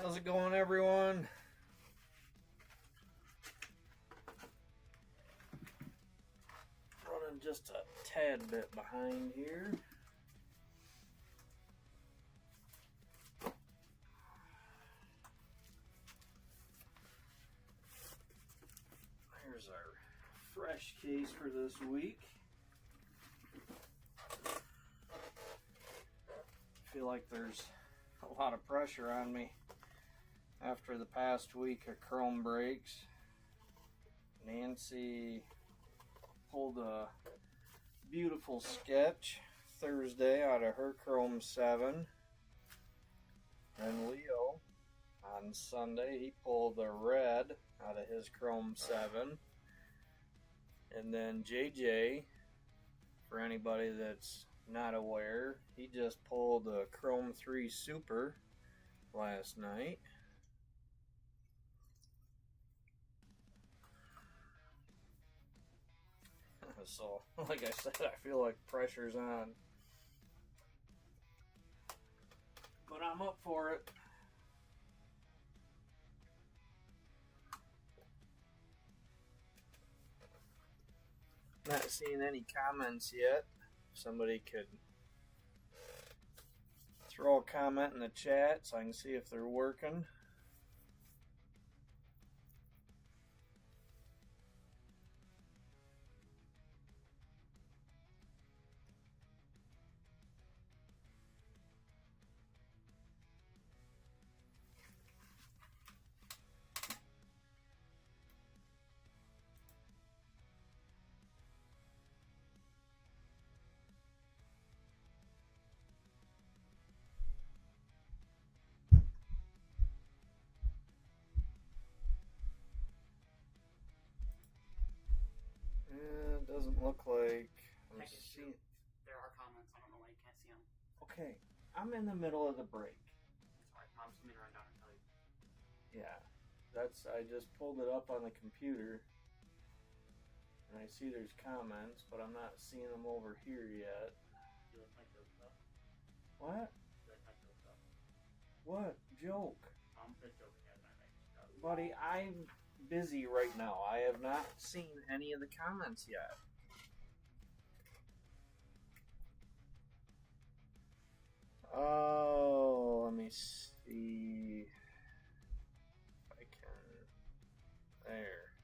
How's it going, everyone? Running just a tad bit behind here. Here's our fresh case for this week. I feel like there's a lot of pressure on me after the past week of chrome breaks. Nancy pulled a beautiful sketch Thursday out of her chrome 7. And Leo on Sunday, he pulled a red out of his chrome 7. And then JJ, for anybody that's not aware, he just pulled a chrome 3 super last night. So, like I said, I feel like pressure's on. But I'm up for it. Not seeing any comments yet. Somebody could throw a comment in the chat so I can see if they're working. It doesn't look like I'm seeing. There are comments. I don't know why you can't see them. Okay, I'm in the middle of the break. Sorry, Mom's coming to run down and tell you. Yeah, I just pulled it up on the computer, and I see there's comments, but I'm not seeing them over here yet. You look like Joke. What? You look like Joke. What? Joke? Mom said Joke again. Buddy, I'm busy right now. I have not seen any of the comments yet. Oh, let me see if I can. There.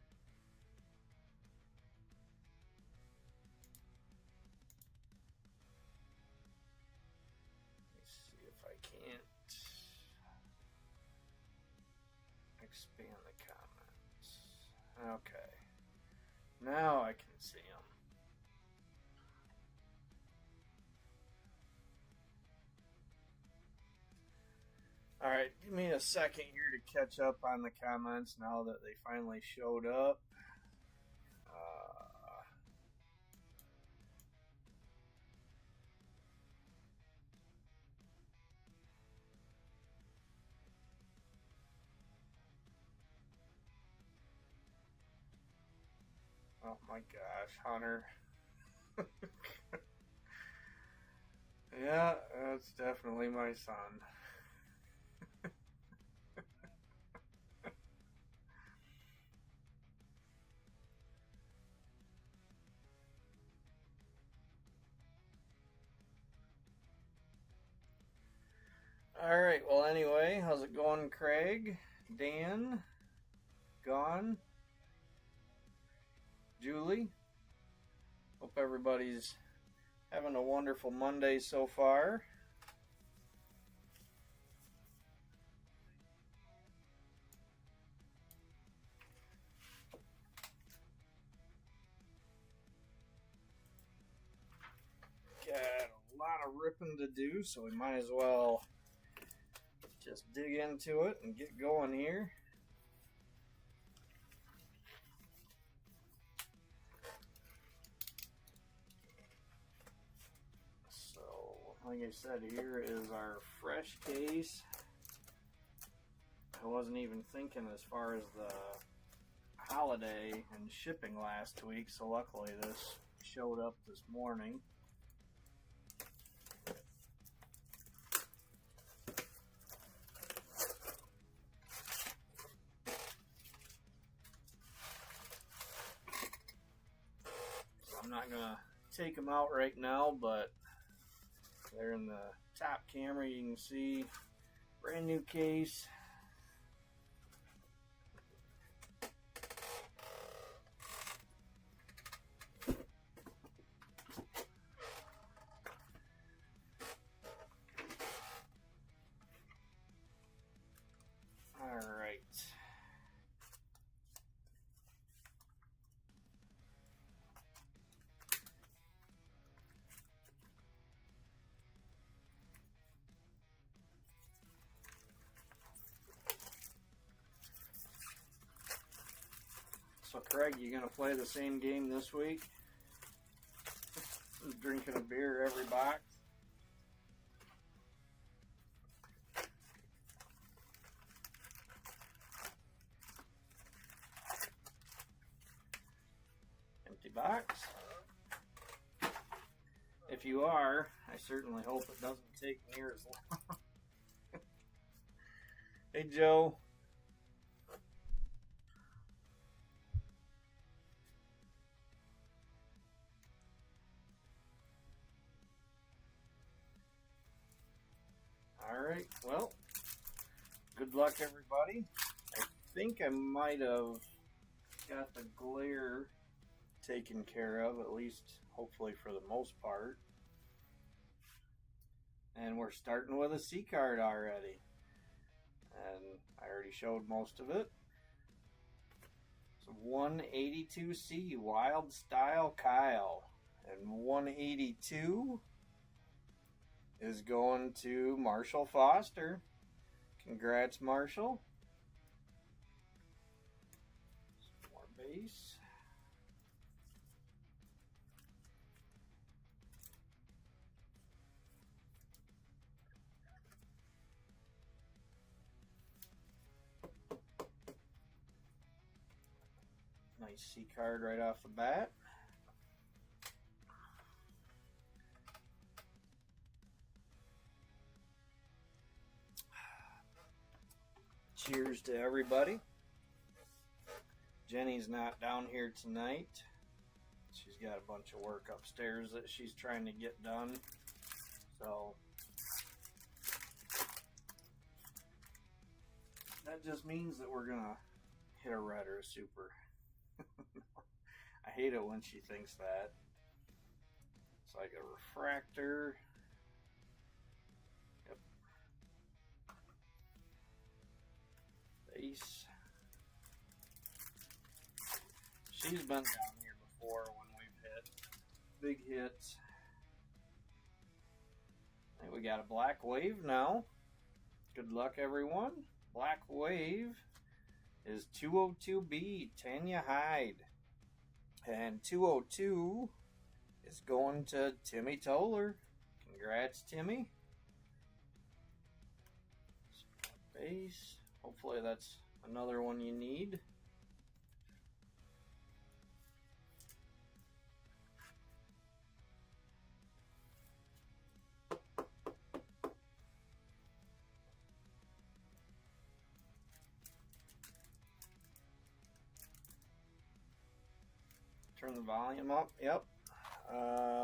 Let me see if I can't expand the comments. Okay. Now I can see them. Alright, give me a second here to catch up on the comments now that they finally showed up. Oh my gosh, Hunter. Yeah, that's definitely my son. Alright, well anyway, how's it going, Craig? Dan? Gone? Julie? Hope everybody's having a wonderful Monday so far. Got a lot of ripping to do, so we might as well just dig into it and get going here. So, like I said, here is our fresh case. I wasn't even thinking as far as the holiday and shipping last week, so luckily this showed up this morning. not gonna take them out right now, but they're in the top camera. You can see brand new case. All right. So Craig, you gonna play the same game this week? Drinking a beer every box? Empty box. If you are, I certainly hope it doesn't take near as long. Hey Joe. Alright, well, good luck everybody. I think I might have got the glare taken care of, at least hopefully for the most part. And we're starting with a C card already. And I already showed most of it. So 182C Wild Style Kyle. And 182 is going to Marshall Foster. Congrats, Marshall. Some more base. Nice C card right off the bat. Cheers to everybody. Jenny's not down here tonight. She's got a bunch of work upstairs that she's trying to get done. So that just means that we're gonna hit a red or a super. I hate it when she thinks that. It's like a refractor. Yep. Base. She's been down here before when we've hit big hits. I think we got a black wave now. Good luck, everyone. Black wave is 202B, Tanya Hyde. And 202 is going to Timmy Toller. Congrats, Timmy. Base. Hopefully that's another one you need. Turn the volume up. Yep.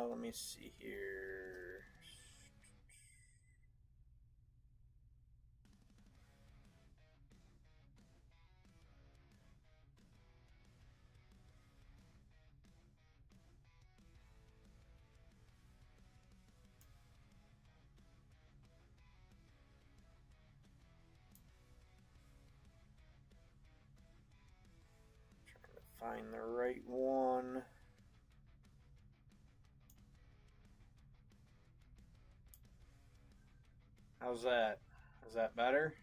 Let me see here. Find the right one. How's that? Is that better?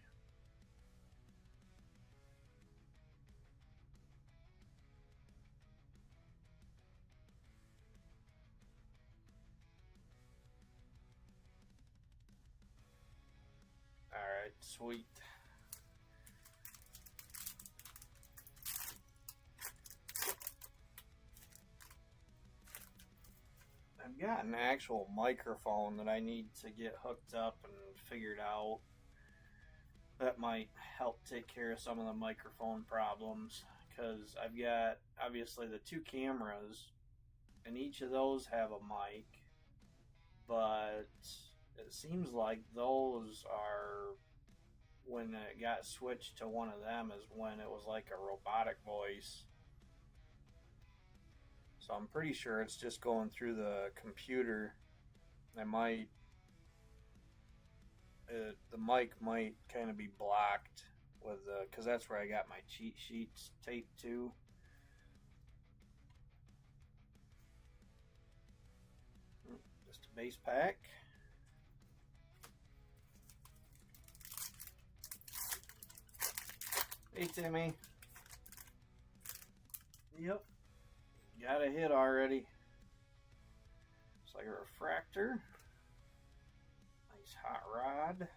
All right, sweet. I've got an actual microphone that I need to get hooked up and figured out. That might help take care of some of the microphone problems, because I've got obviously the two cameras and each of those have a mic, but it seems like those are, when it got switched to one of them is when it was like a robotic voice. So I'm pretty sure it's just going through the computer. The mic might kind of be blocked with because that's where I got my cheat sheets taped to. Just a base pack. Hey Timmy. Yep. Got a hit already. It's like a refractor. Nice hot rod.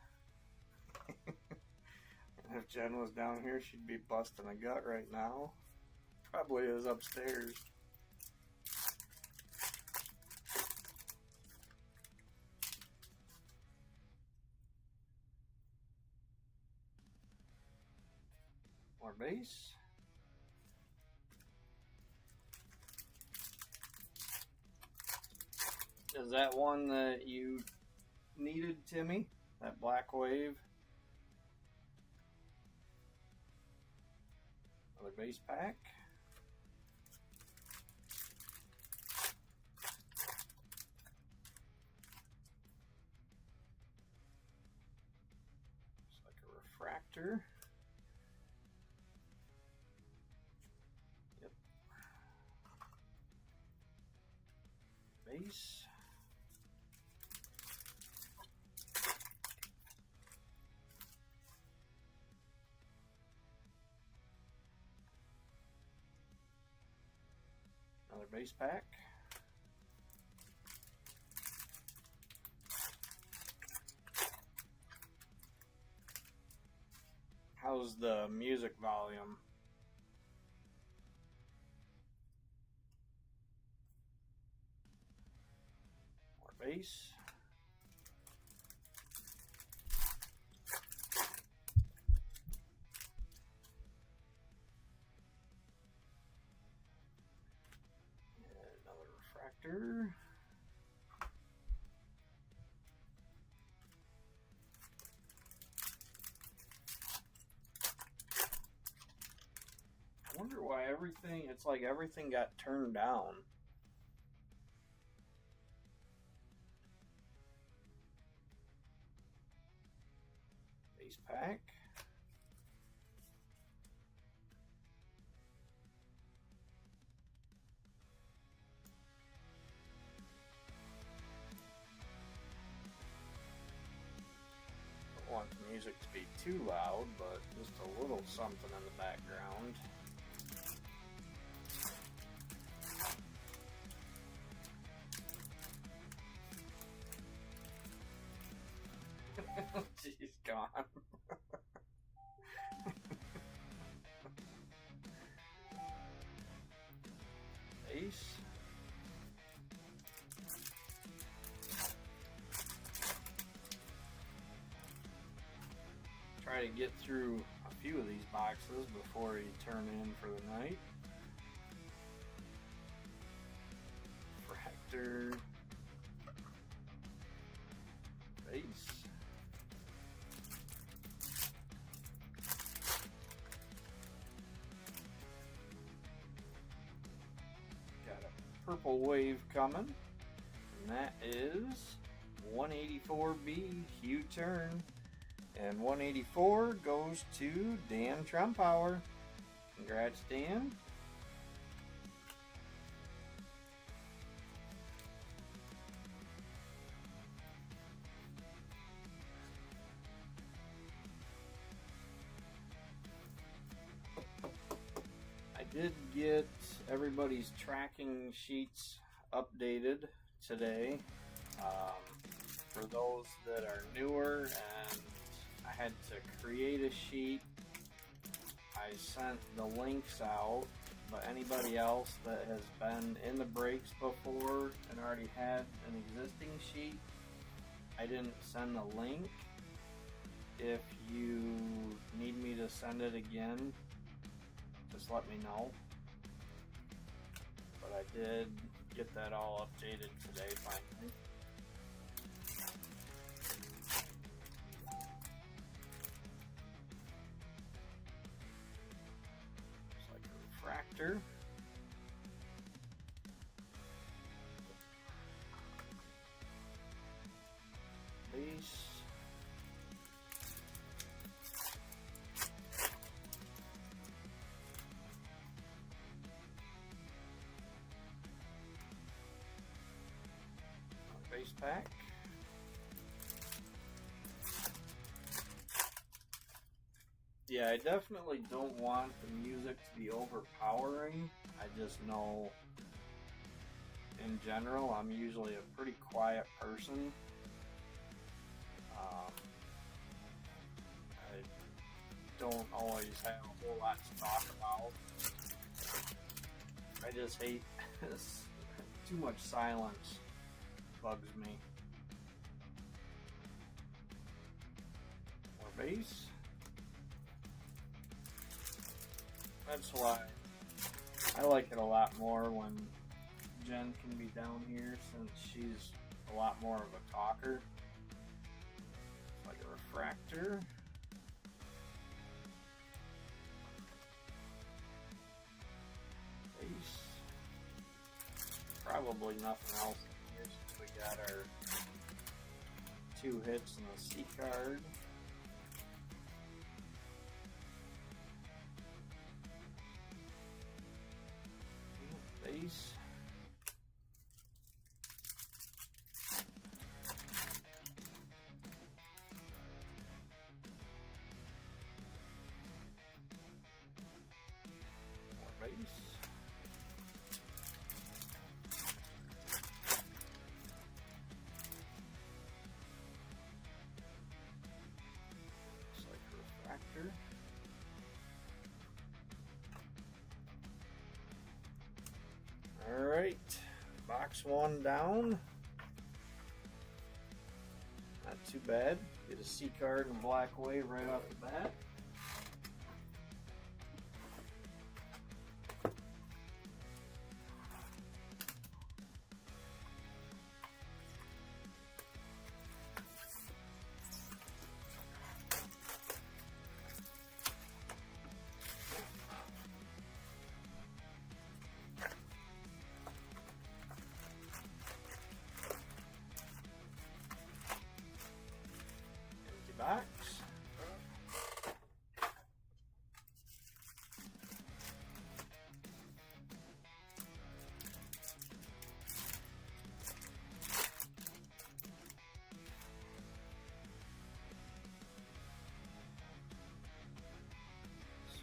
If Jen was down here, she'd be busting a gut right now. Probably is upstairs. More base. Is that one that you needed, Timmy? That black wave? Another base pack. Looks like a refractor. Yep. Base. Another base pack. How's the music volume? More bass. Another refractor. I wonder why it's like everything got turned down. Base pack. Don't want the music to be too loud, but just a little something in the background. She's gone. Ace. Try to get through a few of these boxes before you turn in for the night. Refractor. Base. Got a purple wave coming, and that is 184B, Hugh Turn. And 184 goes to Dan Trumpauer. Congrats, Dan. I did get everybody's tracking sheets updated today. For those that are newer, and I had to create a sheet, I sent the links out, but anybody else that has been in the breaks before and already had an existing sheet, I didn't send the link. If you need me to send it again, just let me know. But I did get that all updated today finally. Looks like a refractor. Base. Base pack. Yeah, I definitely don't want the music to be overpowering. I just know in general I'm usually a pretty quiet person. I don't always have a whole lot to talk about. I just hate too much silence. Bugs me. More base. That's why I like it a lot more when Jen can be down here, since she's a lot more of a talker. It's like a refractor. Base. Probably nothing else. We got our 2 hits and a C card. Base. More base. Refractor. Alright, box 1 down. Not too bad. Get a C card and black wave right off the bat. Box.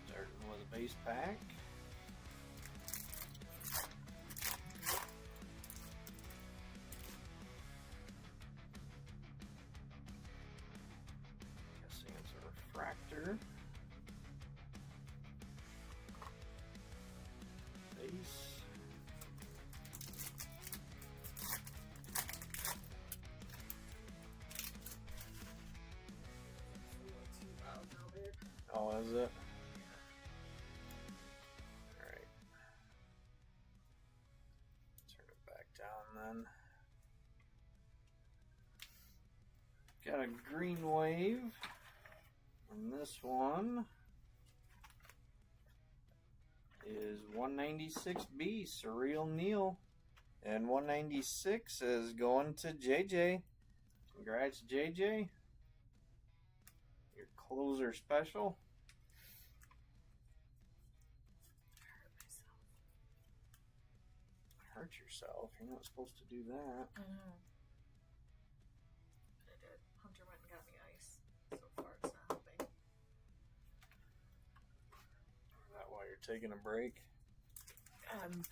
Starting with a base pack. Refractor. Base. Oh, is it? Alright. Turn it back down then. Got a green wave. And this one is 196B, Surreal Neil. And 196 is going to JJ. Congrats, JJ. Your closer special. Hurt yourself. You're not supposed to do that. I know. I did. Hunter went and got me ice. So far it's not helping. Is that why you're taking a break? I mean,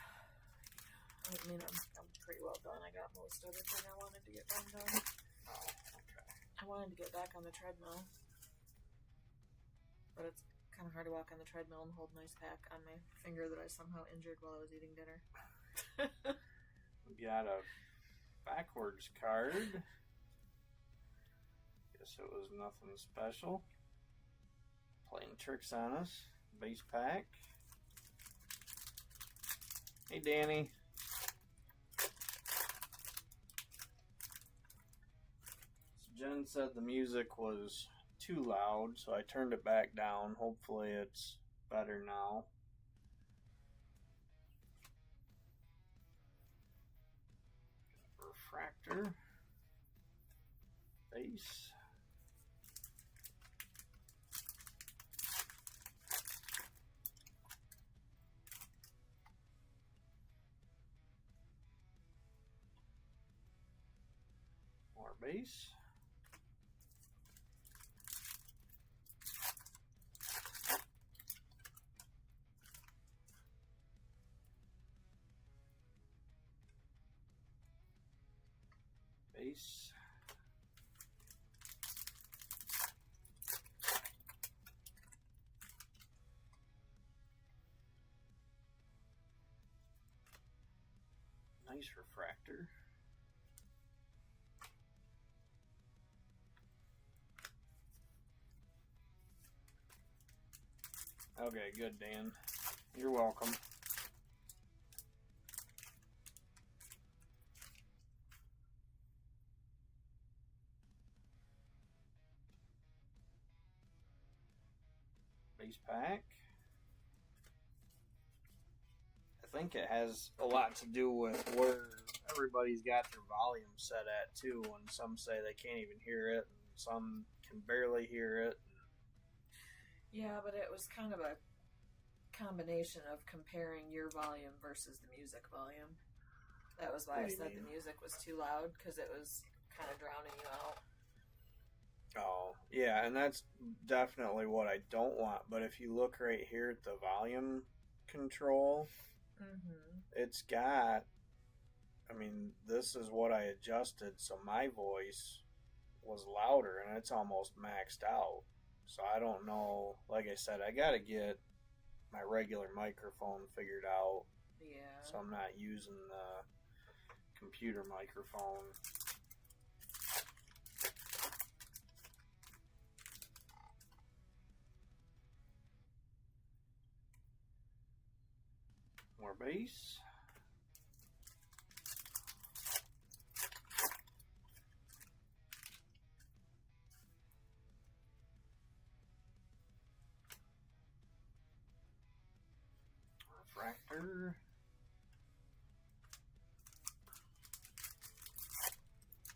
I'm pretty well done. I got most everything I wanted to get done. Oh, okay. I wanted to get back on the treadmill. But it's kind of hard to walk on the treadmill and hold an ice pack on my finger that I somehow injured while I was eating dinner. We got a backwards card. Guess it was nothing special. Playing tricks on us. Base pack. Hey, Danny. Jen said the music was too loud, so I turned it back down. Hopefully it's better now. Refractor. Base. More base. Base. Nice refractor. Okay, good, Dan. You're welcome. Base pack. I think it has a lot to do with where everybody's got their volume set at too, and some say they can't even hear it, and some can barely hear it. Yeah, but it was kind of a combination of comparing your volume versus the music volume. That was why I said the music was too loud, because it was kind of drowning you out. Oh, yeah, and that's definitely what I don't want. But if you look right here at the volume control, it's got, I mean, this is what I adjusted, so my voice was louder, and it's almost maxed out. So I don't know. Like I said, I got to get my regular microphone figured out. Yeah. So I'm not using the computer microphone. More bass. Refractor.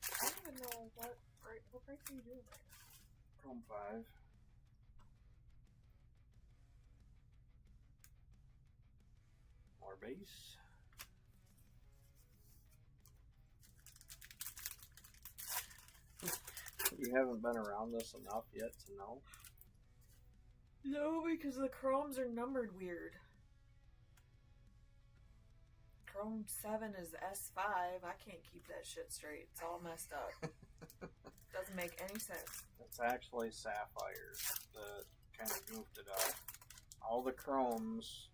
I don't even know what break are you doing right now? Chrome 5. More bass. You haven't been around this enough yet to know? No, because the chromes are numbered weird. Chrome 7 is S5. I can't keep that shit straight. It's all messed up. Doesn't make any sense. It's actually Sapphire that kind of goofed it up. All the chromes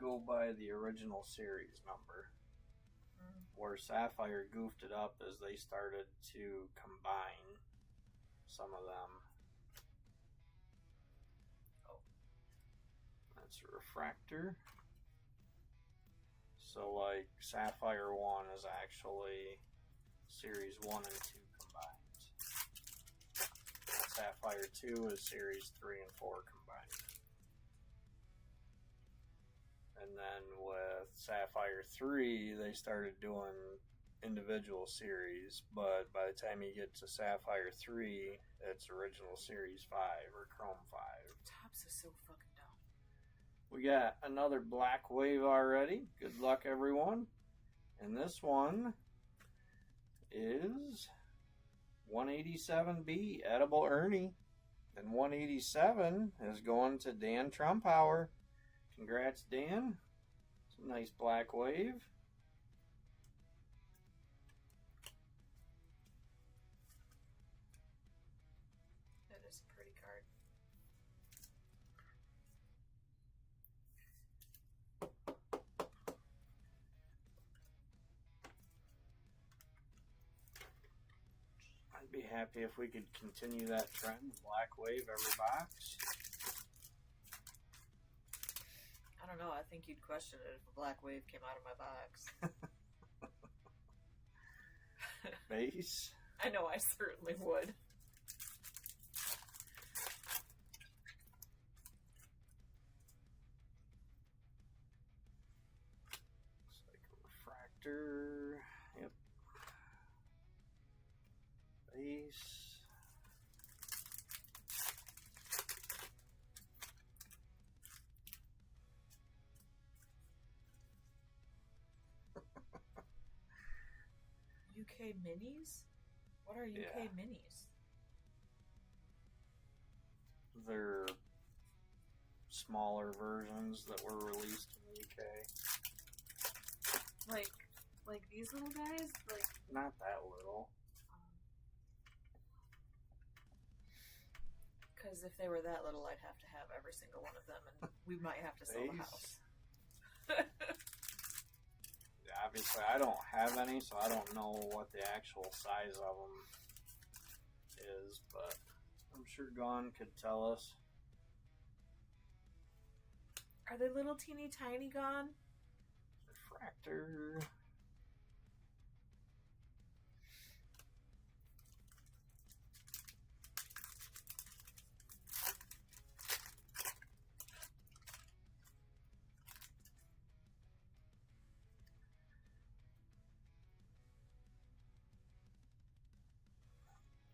go by the original series number. Where Sapphire goofed it up as they started to combine some of them. Oh. That's a refractor. So like Sapphire 1 is actually series 1 and 2 combined. Sapphire 2 is series 3 and 4 combined. And then with Sapphire 3, they started doing individual series, but by the time you get to Sapphire 3, it's original series 5 or Chrome 5. Tops is so fucking dumb. We got another black wave already. Good luck, everyone. And this one is 187B, Edible Ernie. And 187 is going to Dan Trumpauer. Congrats, Dan. It's a nice black wave. That is a pretty card. I'd be happy if we could continue that trend. Black wave every box. I don't know. I think you'd question it if a black wave came out of my box. Base. I know I certainly would. Looks like a refractor. Yep. Base. UK minis? What are UK minis? They're smaller versions that were released in the UK. Like these little guys? Like Not that little. Because if they were that little, I'd have to have every single one of them, and we might have to sell the house. Obviously, I don't have any, so I don't know what the actual size of them is, but I'm sure Gone could tell us. Are they little teeny tiny Gone? Refractor.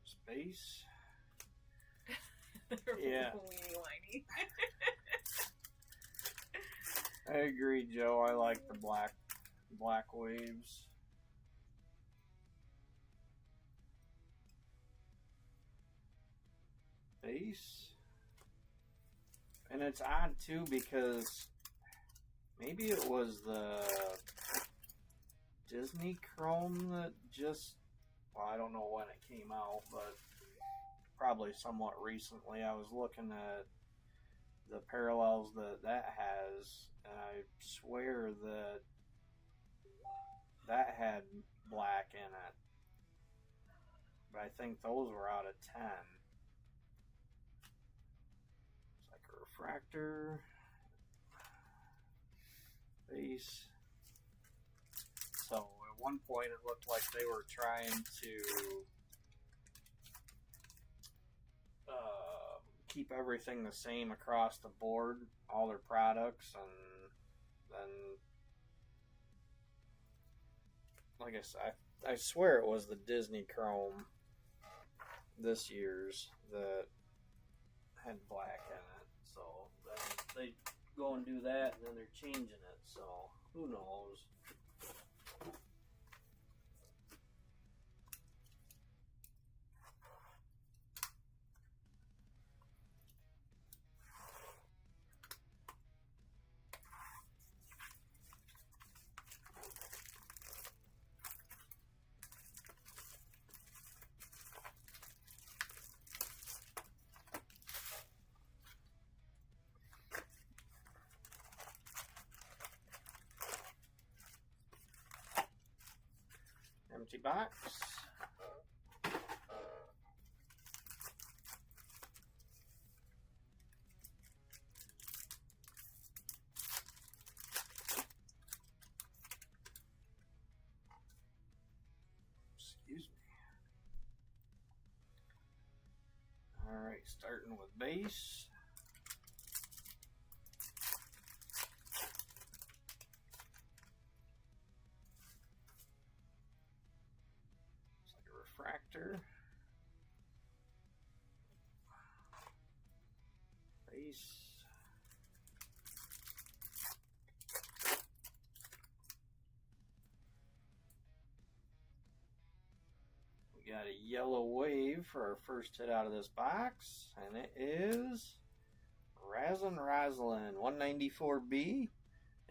Space. Yeah. Weeny whiny. I agree, Joe. I like the black waves. Base. And it's odd too because maybe it was the Disney Chrome that just, well, I don't know when it came out, but probably somewhat recently. I was looking at the parallels that has, and I swear that had black in it. But I think those were out of 10. It's like a refractor. Base. So at one point it looked like they were trying to keep everything the same across the board, all their products, and then, like I said, I swear it was the Disney Chrome this year's that had black in it. So then they go and do that, and then they're changing it. So who knows? Empty box. Excuse me. Alright, starting with base. Refractor. Base. We got a yellow wave for our first hit out of this box, and it is Razzlin' 194B.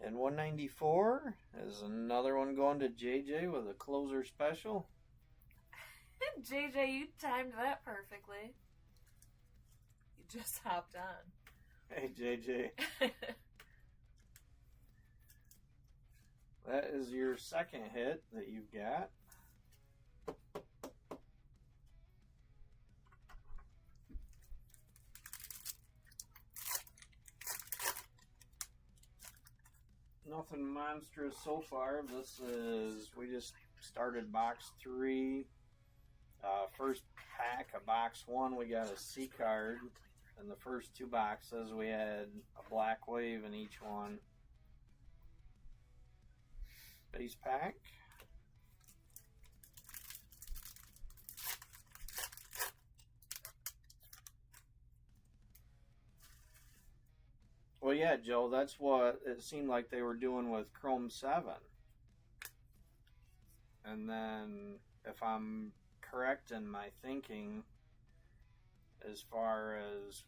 And 194 is another one going to JJ with a closer special. JJ, you timed that perfectly. You just hopped on. Hey, JJ. That is your second hit that you've got. Nothing monstrous so far. This is, we just started box 3 First pack of box 1, we got a C card. In the first 2 boxes, we had a black wave in each one. Base pack. Well, yeah, Joe, that's what it seemed like they were doing with Chrome 7. And then, if I'm correct in my thinking, as far as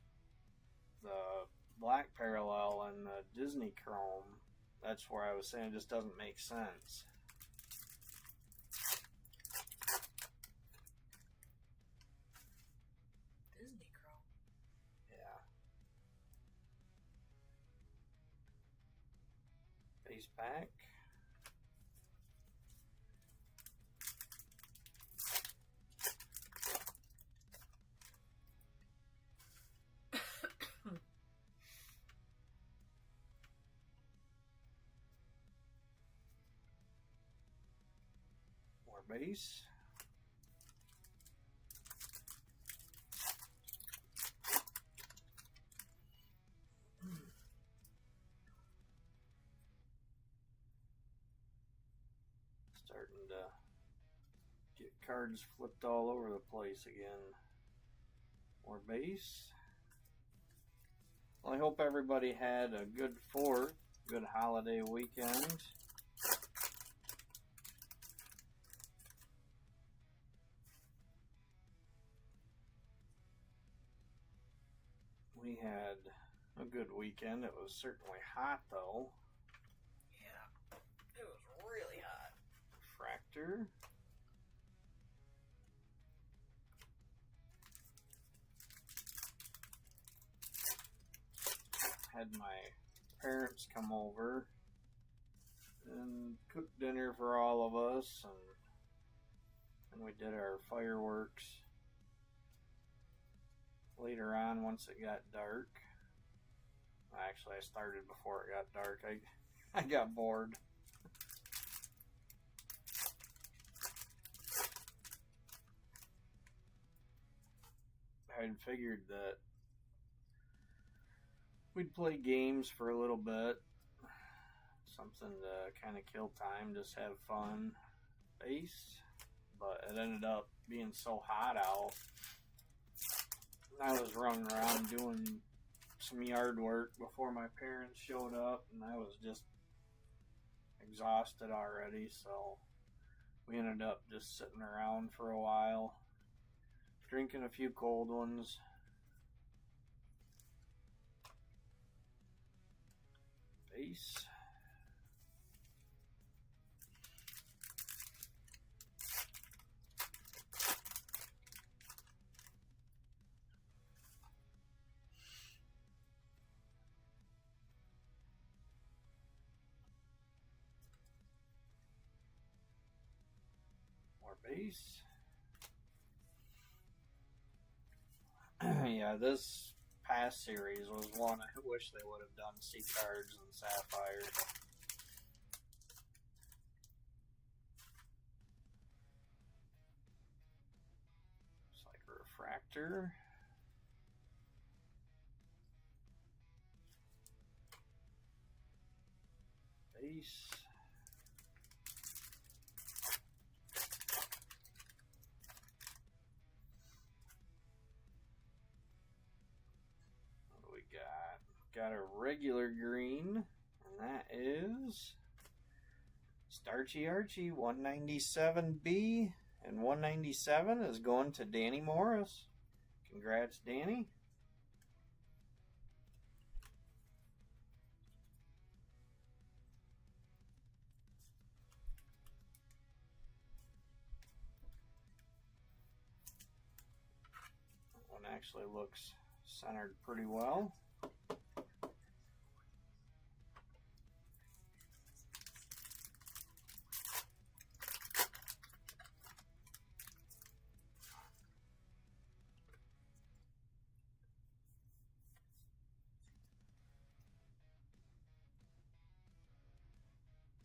the black parallel and the Disney Chrome, that's where I was saying it just doesn't make sense. Disney Chrome. Yeah. Base pack. More base. Starting to get cards flipped all over the place again. More base. Well, I hope everybody had a good 4th, good holiday weekend. We had a good weekend. It was certainly hot, though. Yeah, it was really hot. Refractor. Had my parents come over and cook dinner for all of us, and we did our fireworks later on once it got dark. Actually, I started before it got dark. I got bored. I had figured that we'd play games for a little bit. Something to kind of kill time, just have fun. Base. But it ended up being so hot out. I was running around doing some yard work before my parents showed up, and I was just exhausted already, so we ended up just sitting around for a while, drinking a few cold ones. Base. More base. Yeah, this past series was one I wish they would have done C cards and Sapphire. Looks like a refractor. Base. What do we got? Got a regular green, and that is Starchy Archie 197B, and 197 is going to Danny Morris. Congrats, Danny. That one actually looks centered pretty well.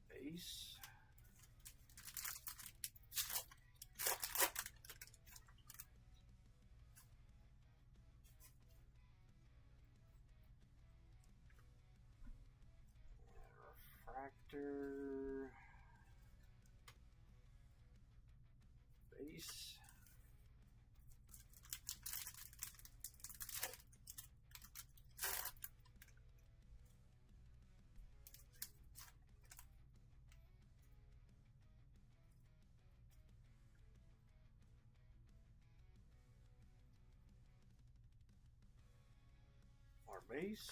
Base. Refractor. Base. More base.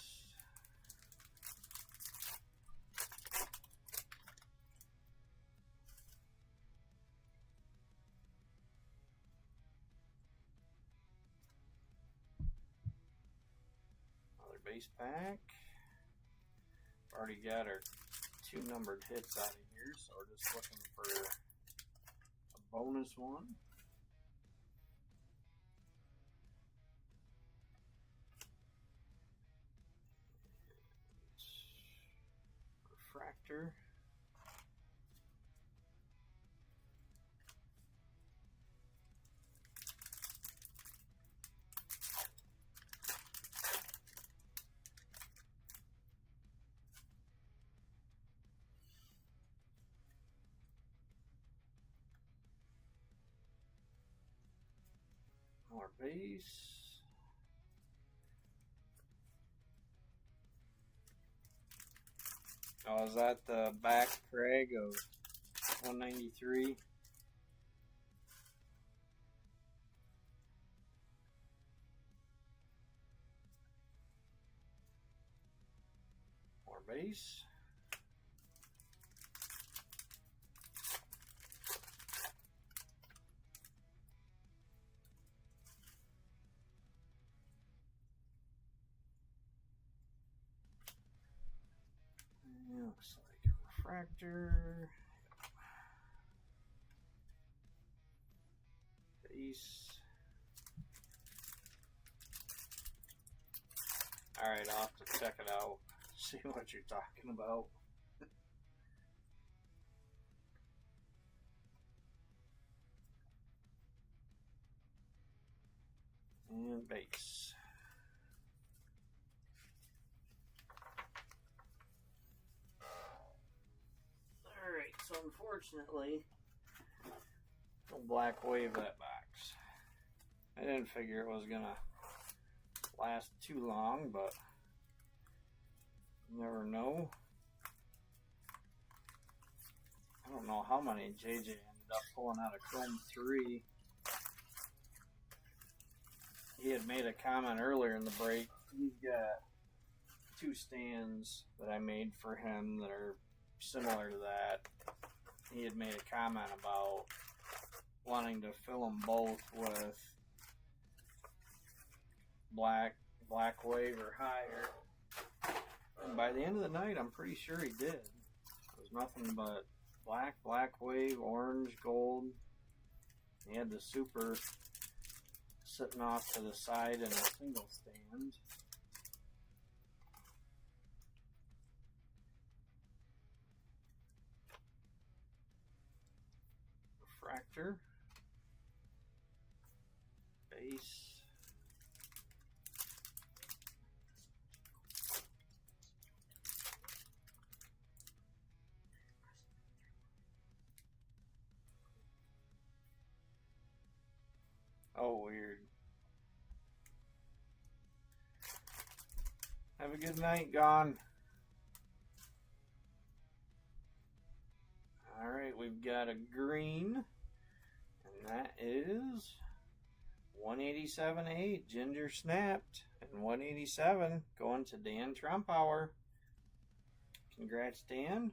Another base pack. Already got our 2 numbered hits out of here, so we're just looking for a bonus one. Refractor. More base. Oh, is that the back Craig of 193? More base. Looks like a refractor. Base. Alright, I'll have to check it out. See what you're talking about. And base. Alright, so unfortunately, no black wave that box. I didn't figure it was gonna last too long, but you never know. I don't know how many JJ ended up pulling out of Chrome 3. He had made a comment earlier in the break. He's got 2 stands that I made for him that are similar to that. He had made a comment about wanting to fill them both with black wave or higher. And by the end of the night, I'm pretty sure he did. It was nothing but black wave, orange, gold. He had the super sitting off to the side in a single stand. Refractor. Base. Oh, weird. Have a good night, Gone. Alright, we've got a green, and that is 187.8, Ginger Snapped, and 187 going to Dan Trumpauer. Congrats, Dan.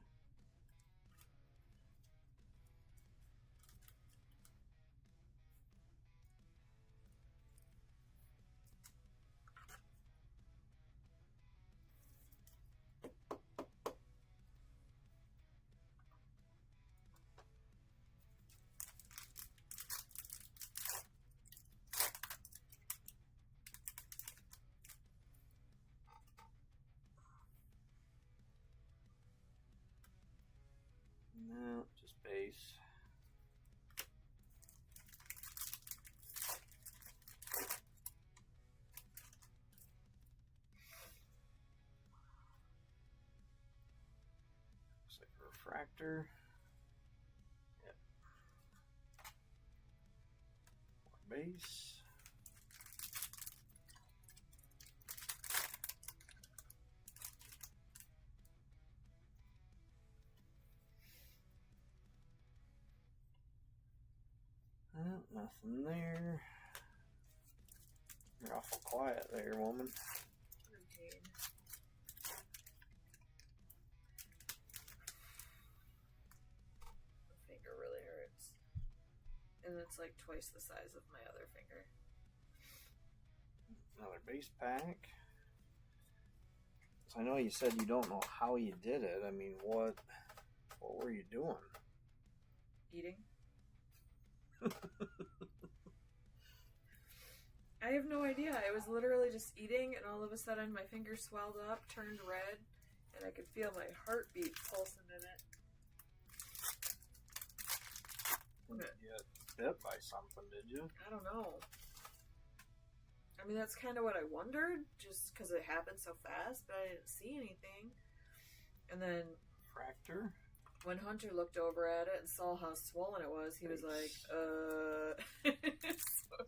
Refractor. Yep. More base. Nothing there. You're awful quiet there, woman. Okay. My finger really hurts. And it's like twice the size of my other finger. Another base pack. So I know you said you don't know how you did it. I mean, what were you doing? Eating. I have no idea. I was literally just eating, and all of a sudden my finger swelled up, turned red, and I could feel my heartbeat pulsing in it. You get bit by something, did you? I don't know. I mean, that's kind of what I wondered, just because it happened so fast, but I didn't see anything. And then Fractor. when Hunter looked over at it and saw how swollen it was, he was like, So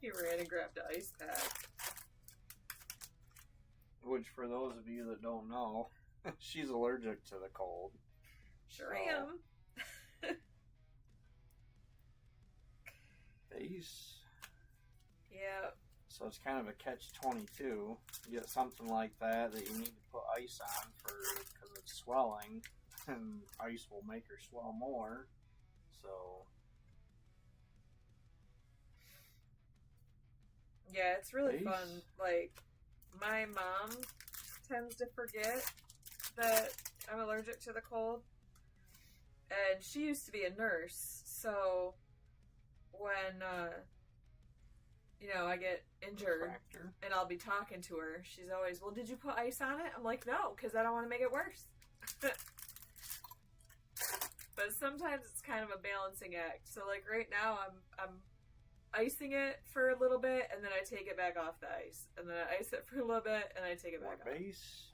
he ran and grabbed an ice pack. Which, for those of you that don't know, she's allergic to the cold. Sure am. Base. Yeah. So it's kind of a catch-22. You get something like that you need to put ice on because it's swelling, and ice will make her swell more. So Yeah, it's really Base. fun. Like, my mom tends to forget that I'm allergic to the cold. And she used to be a nurse, so when, I get injured Refractor. and I'll be talking to her, she's always, well, did you put ice on it? I'm like, no, because I don't want to make it worse. But sometimes it's kind of a balancing act. So, like, right now I'm icing it for a little bit, and then I take it back off the ice. And then I ice it for a little bit, and I take it More back off. base.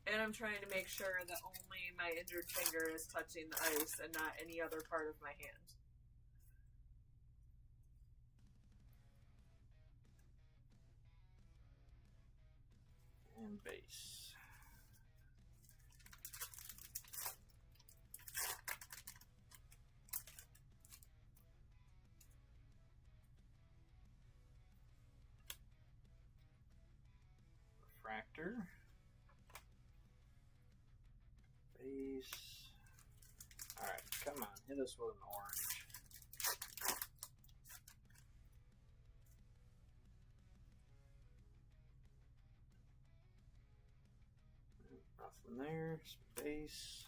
And I'm trying to make sure that only my injured finger is touching the ice and not any other part of my hand. And base. Refractor. Base. Alright, come on, hit us with an orange. Nothing there. Space.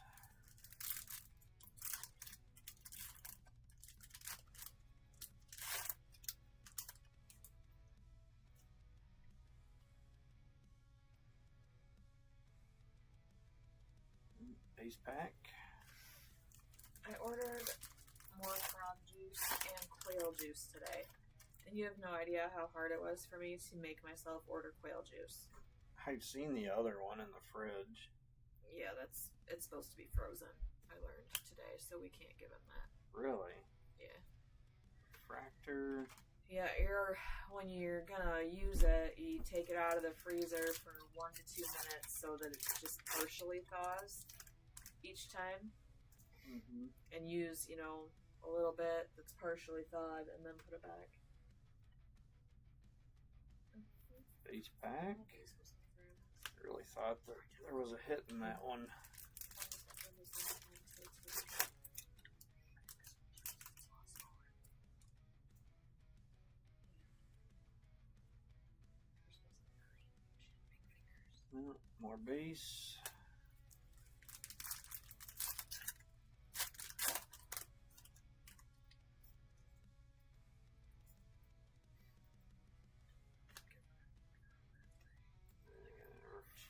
Base pack. I ordered more frog juice and quail juice today. And you have no idea how hard it was for me to make myself order quail juice. I've seen the other one in the fridge. Yeah, it's supposed to be frozen, I learned today, so we can't give him that. Really? Yeah. Refractor. Yeah, when you're gonna use it, you take it out of the freezer for 1 to 2 minutes so that it just partially thaws each time. Mm-hmm. And use, a little bit that's partially thawed and then put it back. Base pack. I really thought that there was a hit in that one. More base.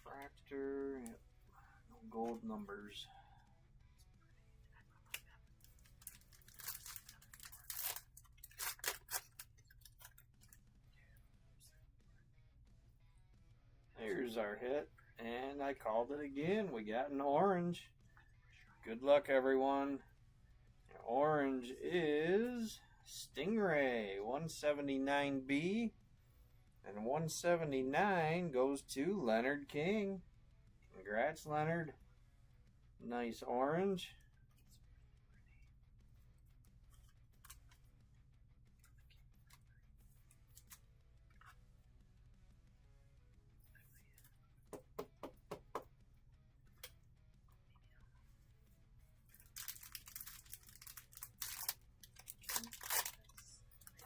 Refractor. Yep. No gold numbers. There's our hit. And I called it again. We got an orange. Good luck, everyone. Orange is Stingray 179B, and 179 goes to Leonard King. Congrats, Leonard. Nice orange.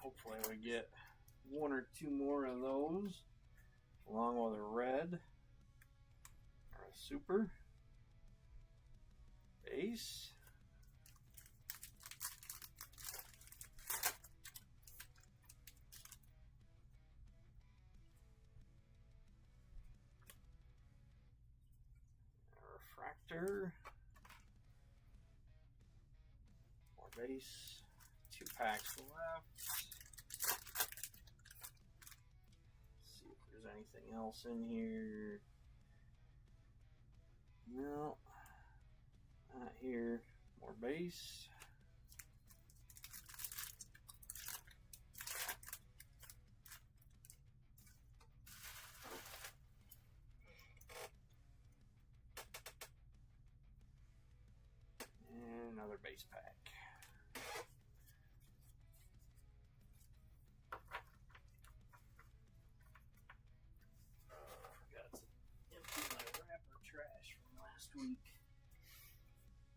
Hopefully we get one or two more of those, along with a red or a super base. A refractor. More base. 2 packs left. See if there's anything else in here. No, not here. More base. And another base pack. Week.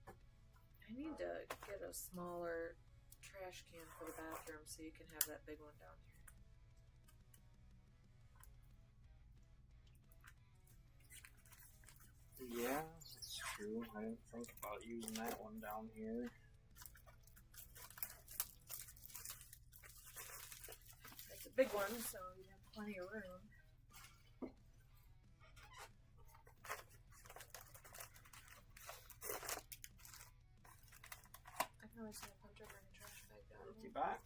I need to get a smaller trash can for the bathroom so you can have that big one down here. Yeah, that's true. I didn't think about using that one down here. It's a big one, so you have plenty of room. I was gonna punch over in a trash bag down Empty there. box.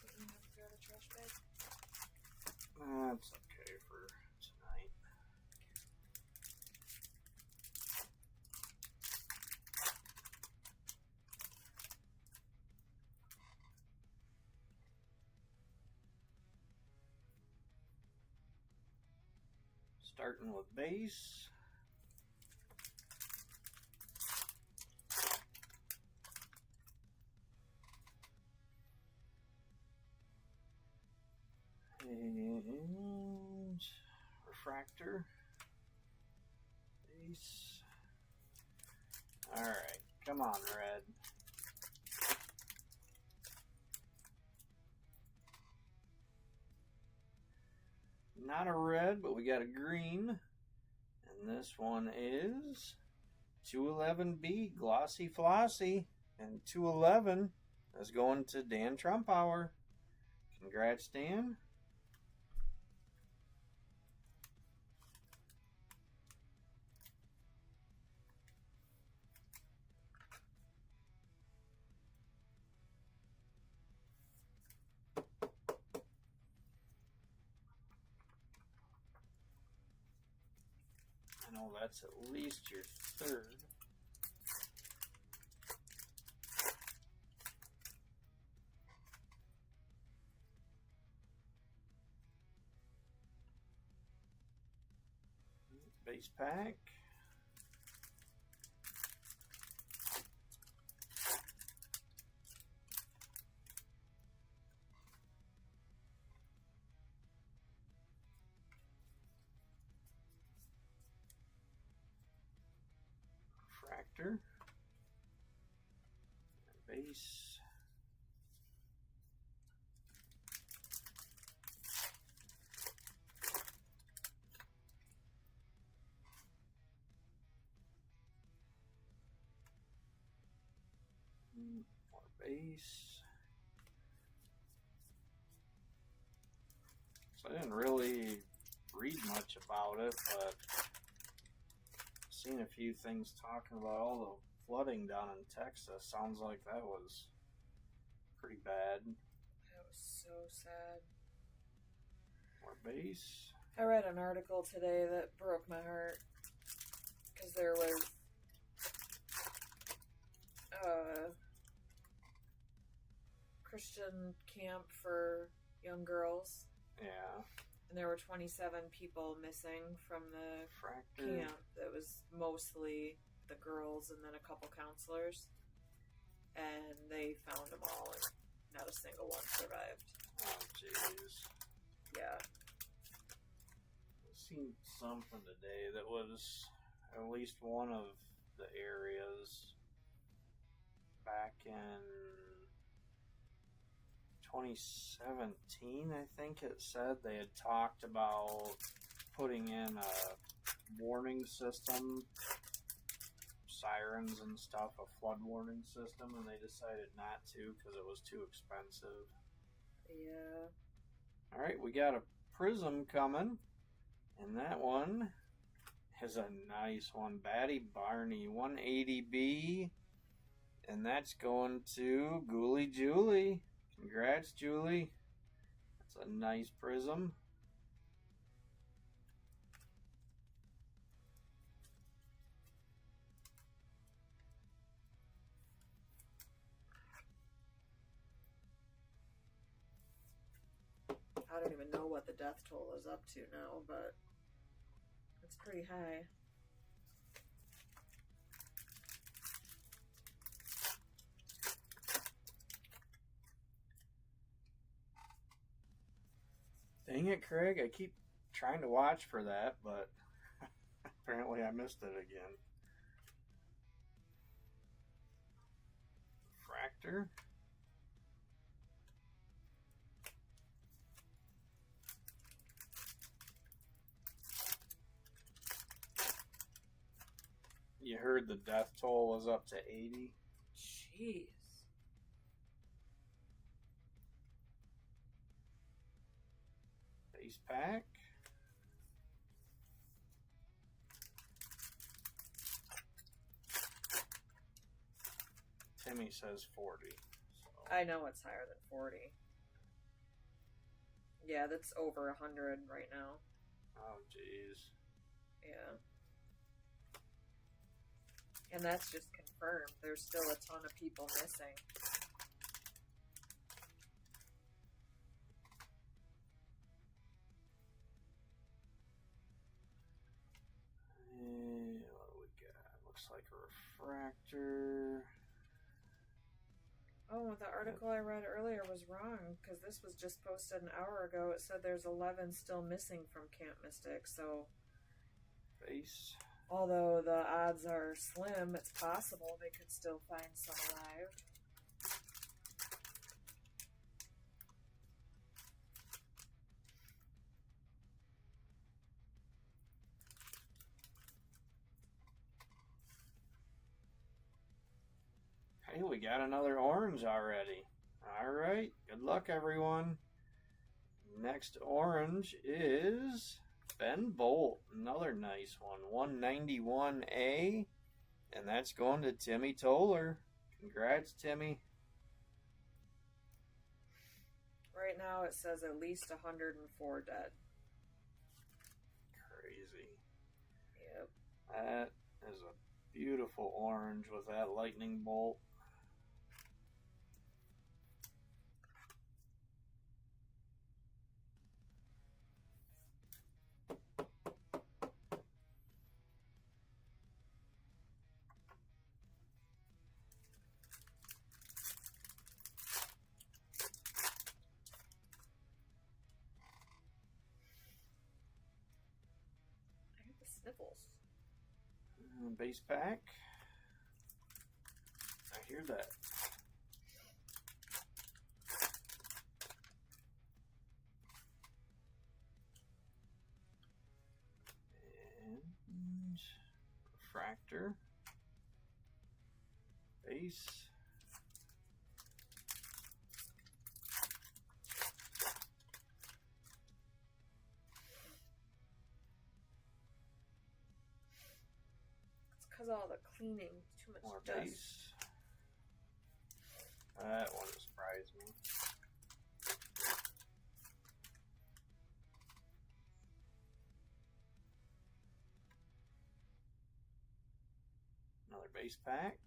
You have to grab a trash bag? That's okay for tonight. Starting with base. And refractor. Base. Alright, come on, red. Not a red, but we got a green. And this one is 211B, Glossy Flossy. And 211 is going to Dan Trumpauer. Congrats, Dan. I know that's at least your third. Base pack. Refractor. Base. More base. So I didn't really read much about it, but I've seen a few things talking about all the flooding down in Texas. Sounds like that was pretty bad. That was so sad. More base. I read an article today that broke my heart. because there was a Christian camp for young girls. Yeah. And there were 27 people missing from the Fractor. camp. That was mostly the girls and then a couple counselors. And they found them all, and not a single one survived. Oh, jeez. Yeah. I seen something today that was at least one of the areas back in 2017, I think it said they had talked about putting in a warning system, sirens and stuff, a flood warning system, and they decided not to because it was too expensive. Yeah. All right, we got a prism coming, and that one is a nice one. Batty Barney 180B, and that's going to Ghoulie Julie. Congrats, Julie. That's a nice prism. I don't even know what the death toll is up to now, but it's pretty high. Dang it, Craig. I keep trying to watch for that, but apparently I missed it again. Fractor. You heard the death toll was up to 80. Jeez. Base pack. Timmy says 40. So. I know it's higher than 40. Yeah, that's over 100 right now. Oh, jeez. Yeah. And that's just confirmed. There's still a ton of people missing. What do we got? Looks like a refractor. Oh, the article I read earlier was wrong, because this was just posted an hour ago. It said there's 11 still missing from Camp Mystic, so... Base. Although the odds are slim, it's possible they could still find some alive. Hey, we got another orange already. All right. Good luck, everyone. Next orange is Ben Bolt. Another nice one. 191A. And that's going to Timmy Toller. Congrats, Timmy. Right now it says at least 104 dead. Crazy. Yep. That is a beautiful orange with that lightning bolt. I have the sniffles. Base pack. I hear that. And refractor. Base. Because all the cleaning, too much More dust. base. That one surprised me. base pack.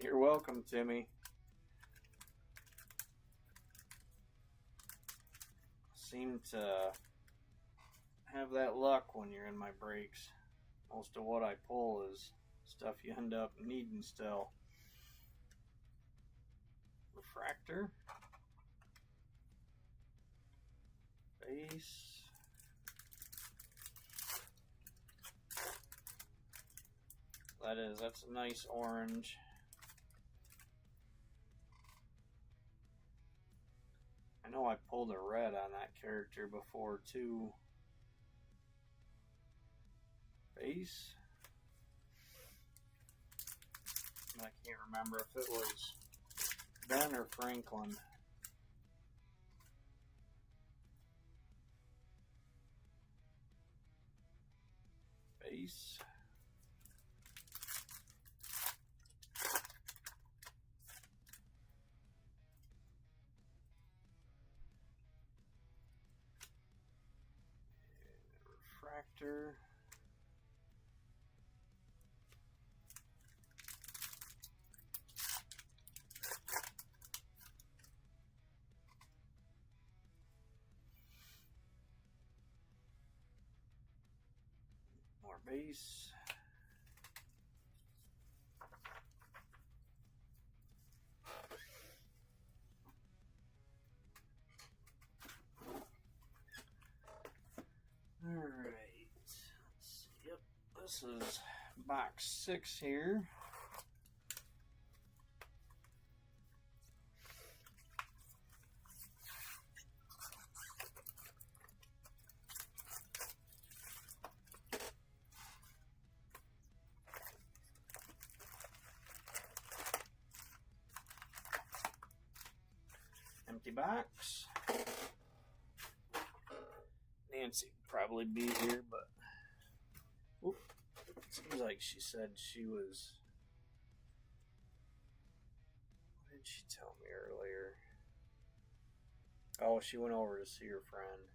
You're welcome, Timmy. Seem to have that luck when you're in my breaks. Most of what I pull is stuff you end up needing still. Refractor. Base. That's a nice orange. I know I pulled a red on that character before too. Base. I can't remember if it was Ben or Franklin. Base. Refractor. More base. Alright, let's see. Yep, this is box 6 here. Empty box. Nancy would probably be here, but whoop, seems like she said she was. What did she tell me earlier? Oh, she went over to see her friend.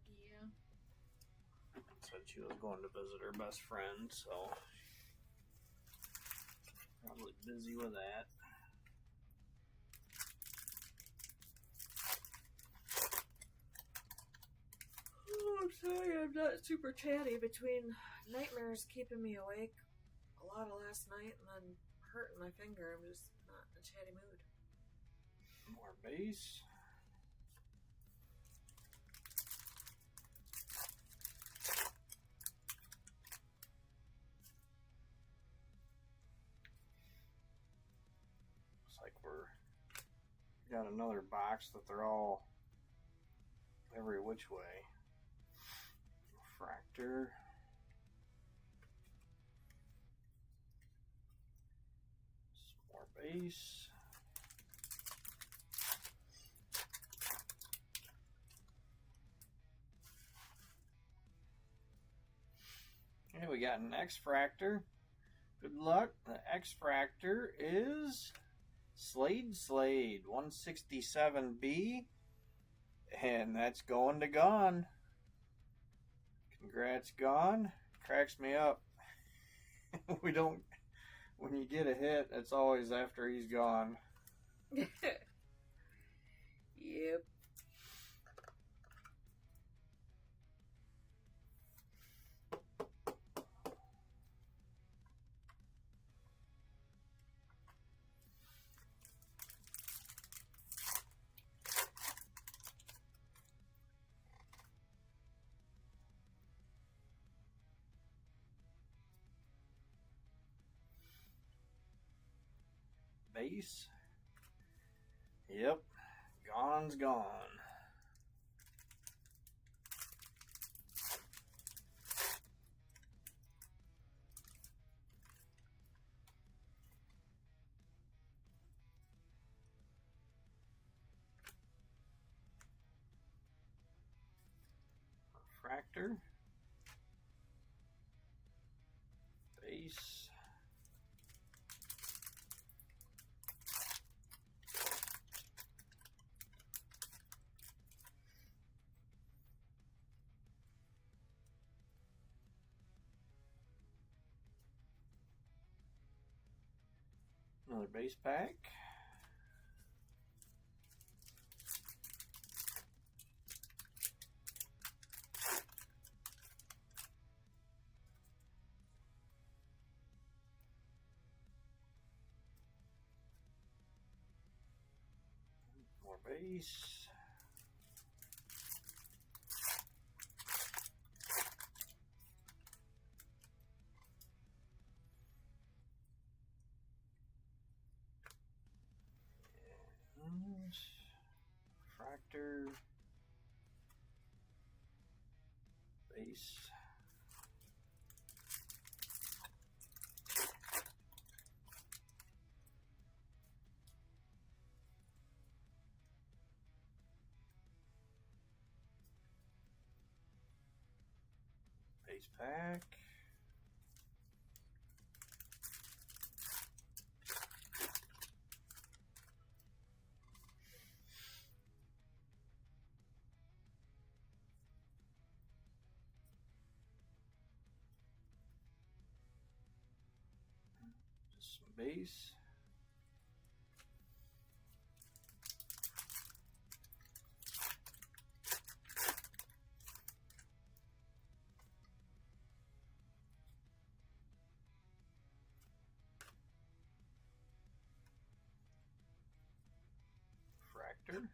Yeah. Said she was going to visit her best friend, so probably busy with that. I'm sorry I'm not super chatty between nightmares keeping me awake a lot of last night and then hurting my finger. I'm just not in a chatty mood. More base. Looks like we got another box that they're all every which way. Refractor. Some more base. Okay, we got an X-Fractor. Good luck. The X-Fractor is Slade 167B. And that's going to Gone. Congrats, Gone. Cracks me up. We don't, when you get a hit, it's always after he's gone. Yep. Base. Yep. Gone's gone. Refractor. Base. Another base pack. More base. And fractor. Base. Base pack. Just some base. Fractor.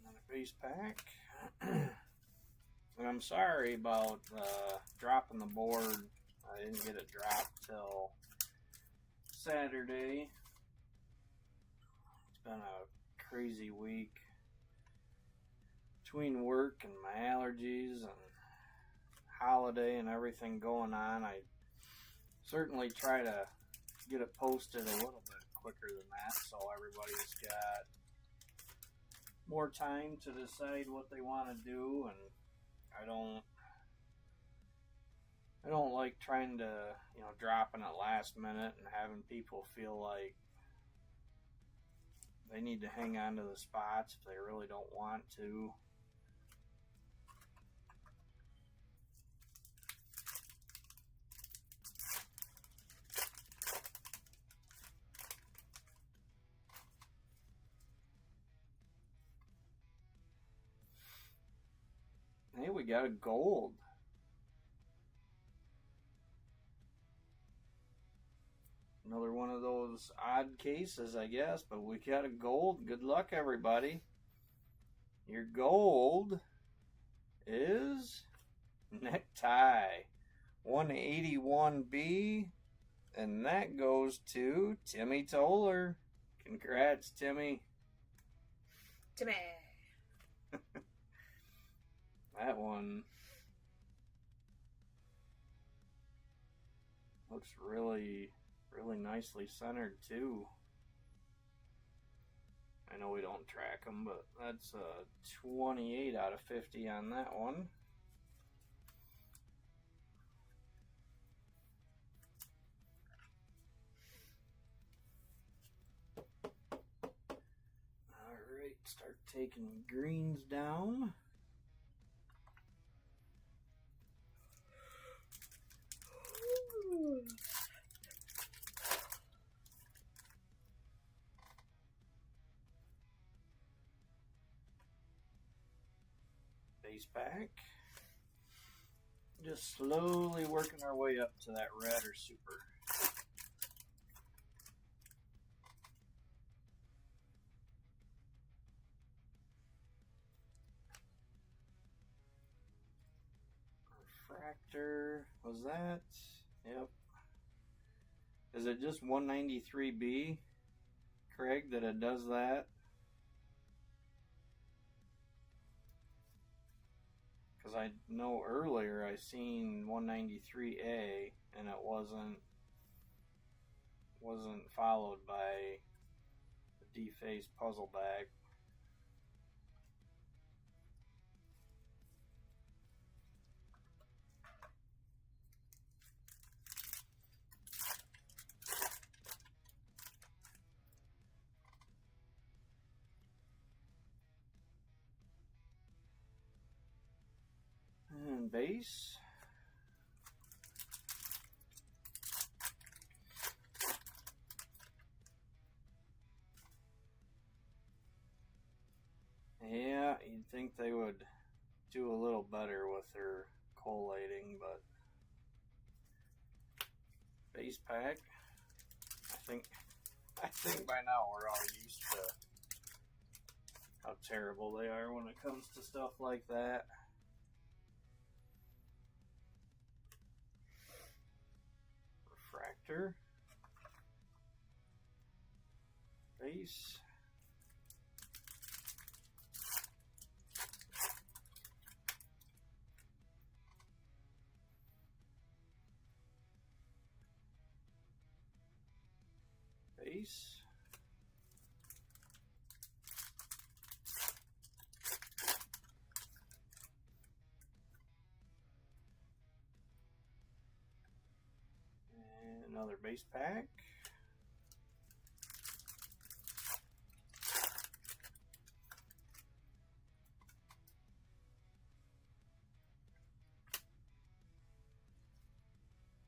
Another base pack. And I'm sorry about dropping the board. I didn't get it dropped till Saturday. It's been a crazy week between work and my allergies and holiday and everything going on. I certainly try to get it posted a little bit quicker than that, so everybody's got more time to decide what they want to do. And I don't like trying to, dropping it last minute and having people feel like they need to hang on to the spots if they really don't want to. Hey, we got a gold. Another one of those odd cases, I guess, but we got a gold. Good luck, everybody. Your gold is Necktie 181B, and that goes to Timmy Toller. Congrats, Timmy. Timmy. That one looks really nicely centered too. I know we don't track them, but that's a 28 out of 50 on that one. Alright, start taking greens down. Base pack. Just slowly working our way up to that red or super. Refractor, was that? Yep. Is it just 193B, Craig, that it does that? Because I know earlier I seen 193A and it wasn't followed by the D-face puzzle bag. And bass. Yeah, you'd think they would do a little better with their collating, but bass pack. I think by now we're all used to how terrible they are when it comes to stuff like that. Refractor. Bass. Bass. And another bass pack.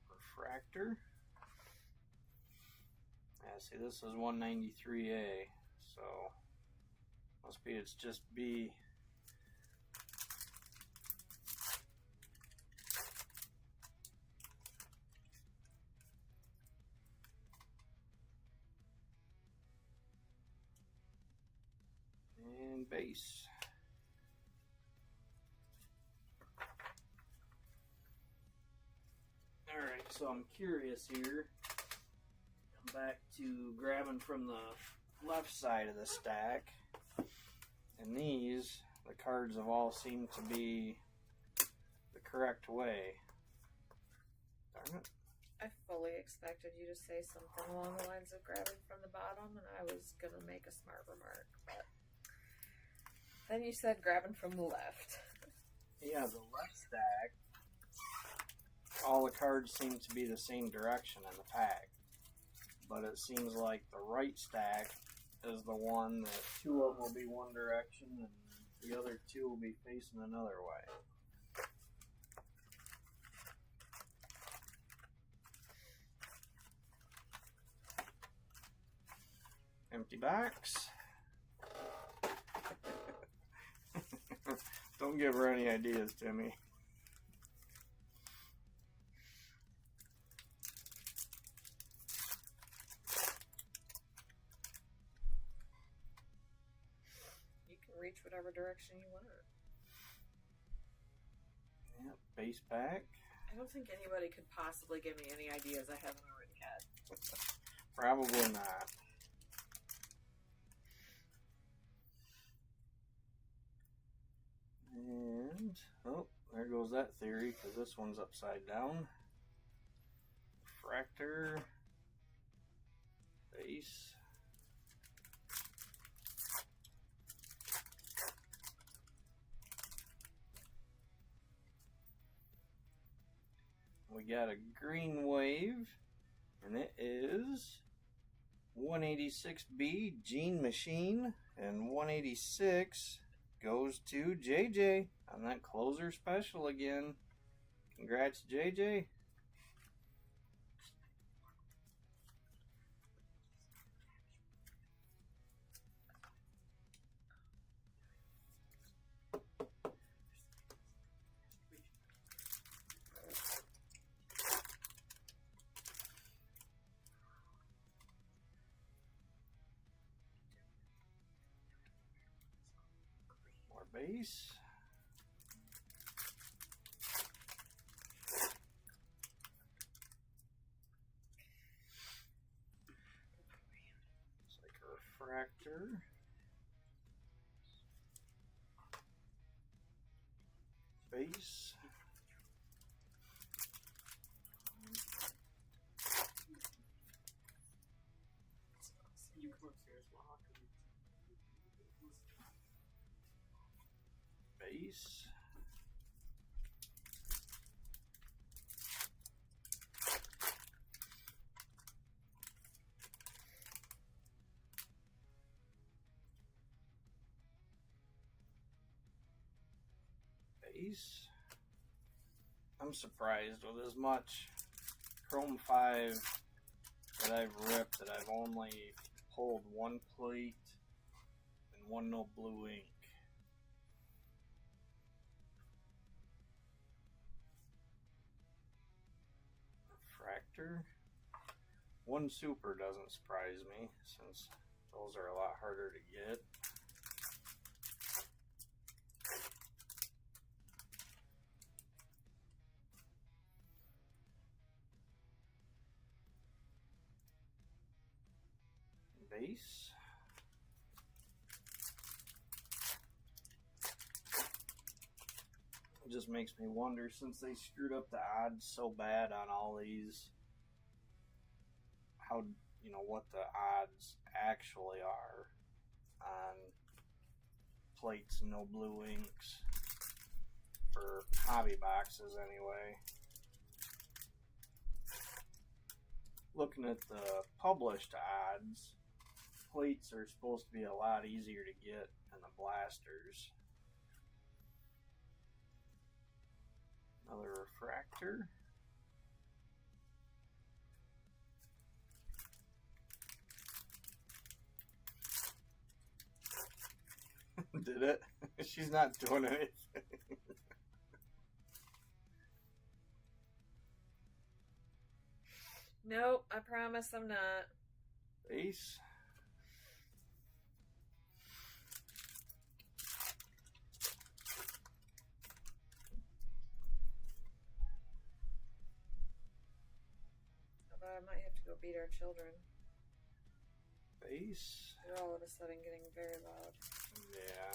Refractor. Yeah, see, this is 193A, so must be it's just B. And bass. Alright, so I'm curious here. Come back to grabbing from the left side of the stack. And these, the cards have all seemed to be the correct way. Darn it. I fully expected you to say something along the lines of grabbing from the bottom, and I was going to make a smart remark, but then you said grabbing from the left. Yeah, the left stack, all the cards seem to be the same direction in the pack. But it seems like the right stack is the one that two of them will be one direction and the other two will be facing another way. Empty box. Don't give her any ideas, Timmy. You can reach whatever direction you want. Yep, base pack. I don't think anybody could possibly give me any ideas I haven't already had. Probably not. And, oh, there goes that theory, because this one's upside down. Refractor. Base. We got a green wave, and it is 186B Gene Machine, and 186 goes to JJ on that closer special again. Congrats, JJ. More base. It's like a refractor. Base. You come upstairs, walk. Base. Base. I'm surprised with as much Chrome 5 that I've ripped that I've only pulled one plate and one no blue ink. Refractor. One super doesn't surprise me since those are a lot harder to get. Base. It just makes me wonder, since they screwed up the odds so bad on all these, how, you know, what the odds actually are on plates and no blue inks for hobby boxes anyway. Looking at the published odds, plates are supposed to be a lot easier to get than the blasters. Another refractor. Did it? She's not doing anything. Nope, I promise I'm not. Base. Although I might have to go beat our children. Base. They're all of a sudden getting very loud. Yeah.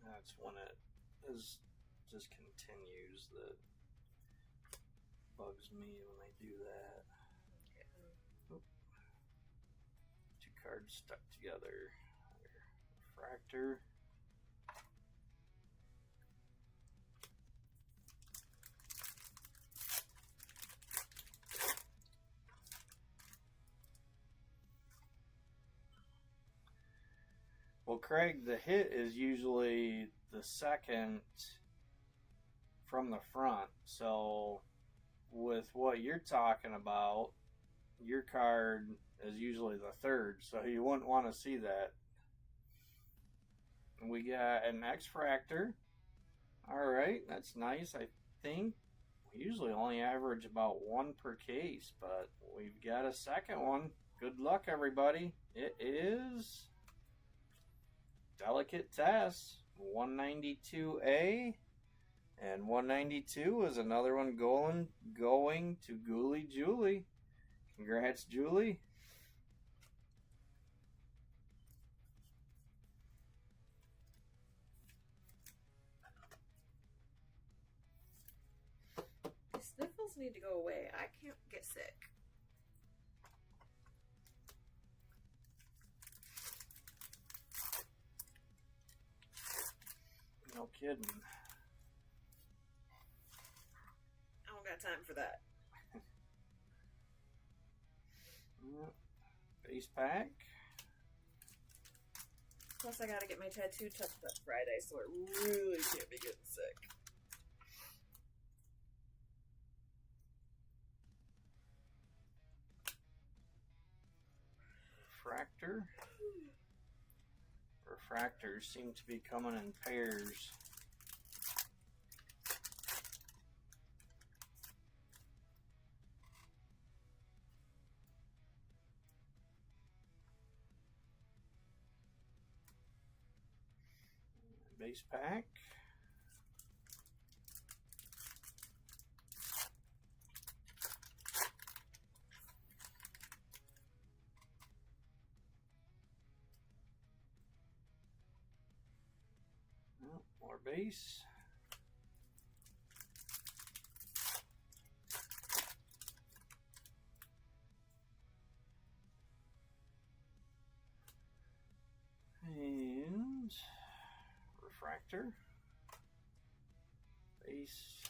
That's when it is just continues that bugs me when they do that. Yeah. Oop. Two cards stuck together. Refractor. Well, Craig, the hit is usually the second from the front. So with what you're talking about, your card is usually the third. So you wouldn't want to see that. And we got an X-Fractor. All right, that's nice. I think we usually only average about one per case, but we've got a second one. Good luck, everybody. It is Delicate Test 192A, and 192 is another one going to Ghoulie Julie. Congrats, Julie. These sniffles need to go away. I can't get sick. No kidding. I don't got time for that. Base pack. Plus, I gotta get my tattoo touched up Friday, so I really can't be getting sick. Refractor. Refractors seem to be coming in pairs. Base pack. More base. And refractor. Base.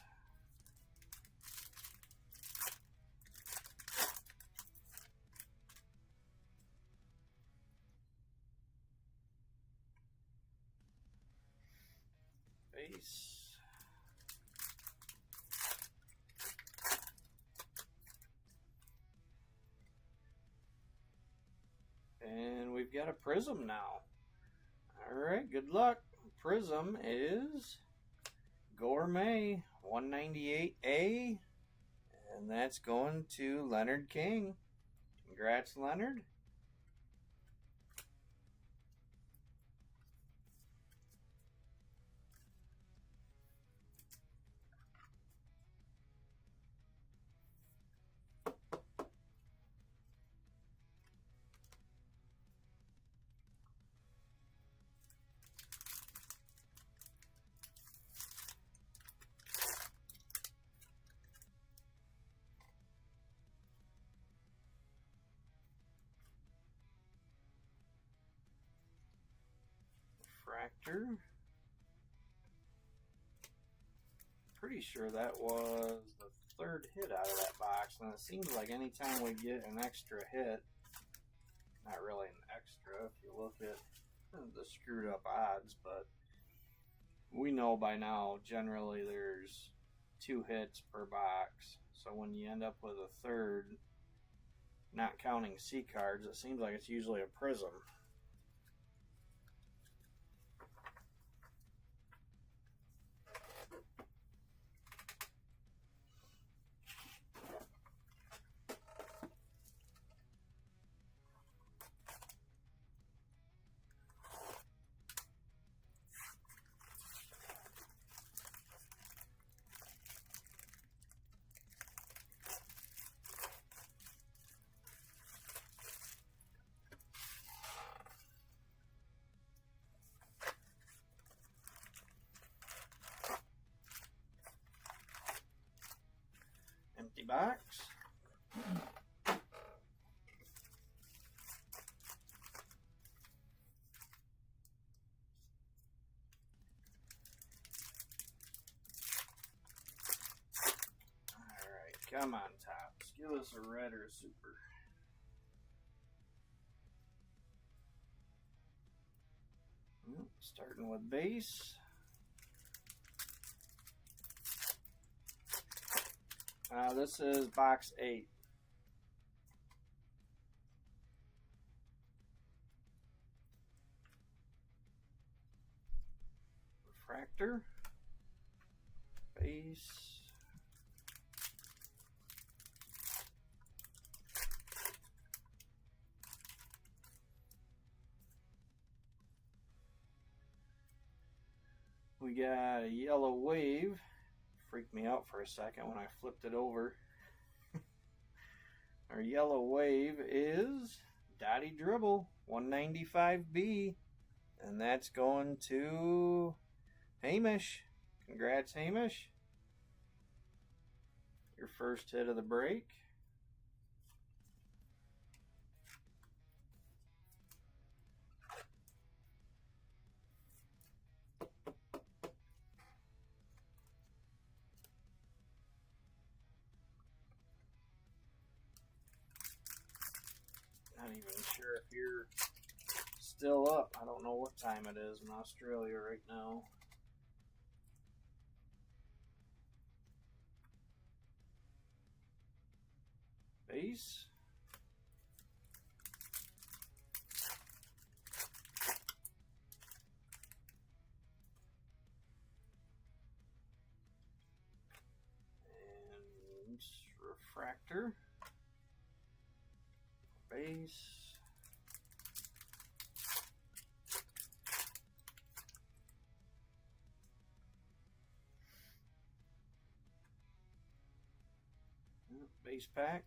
Base. And we've got a prism now. Alright, good luck. Prism is Gourmet 198A. And that's going to Leonard King. Congrats, Leonard. Fractor. Pretty sure that was the third hit out of that box, and it seems like anytime we get an extra hit, not really an extra if you look at the screwed up odds, but we know by now generally there's 2 hits per box. So when you end up with a third, not counting C cards, it seems like it's usually a prism. Empty box. Alright, come on, Tops. Give us a red or a super. Starting with base. This is box 8. Refractor. Base. We got a yellow wave. Freaked me out for a second when I flipped it over. Our yellow wave is Dottie Dribble 195B, and that's going to Hamish. Congrats, Hamish. Your first hit of the break. Not even sure if you're still up. I don't know what time it is in Australia right now. Base. And refractor. Base. Base pack.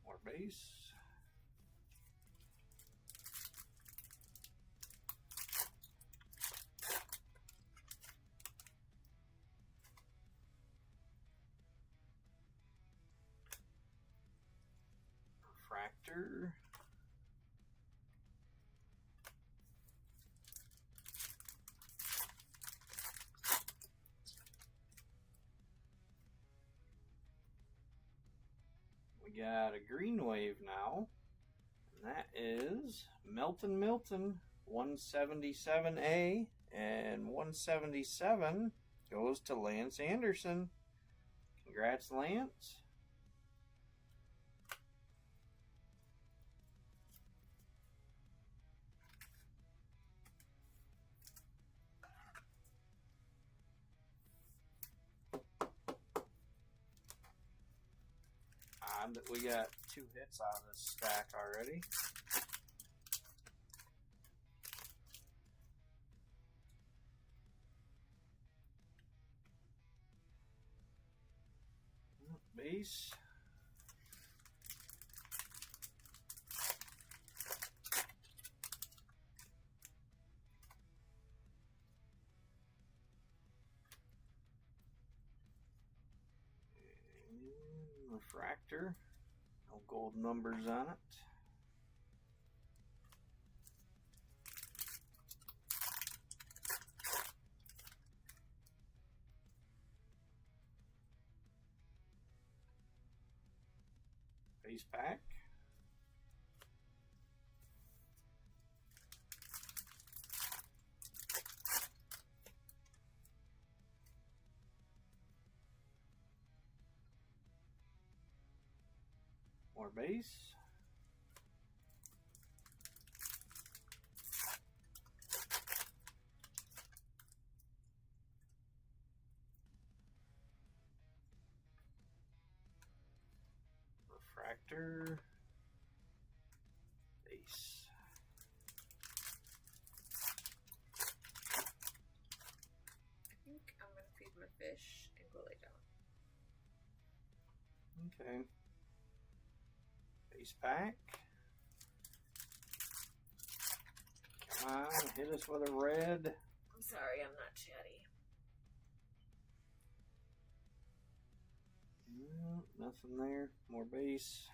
More base. Refractor. We got a green wave now. And that is Milton 177A. And 177 goes to Lance Anderson. Congrats, Lance. Odd that we got 2 hits out of this stack already. Base. Refractor. No gold numbers on it. Base pack. More base. Refractor. Base. I think I'm going to feed my fish and go lay down. Okay. Base pack. Come on, hit us with a red. I'm sorry, I'm not chatty. Nothing there. More base.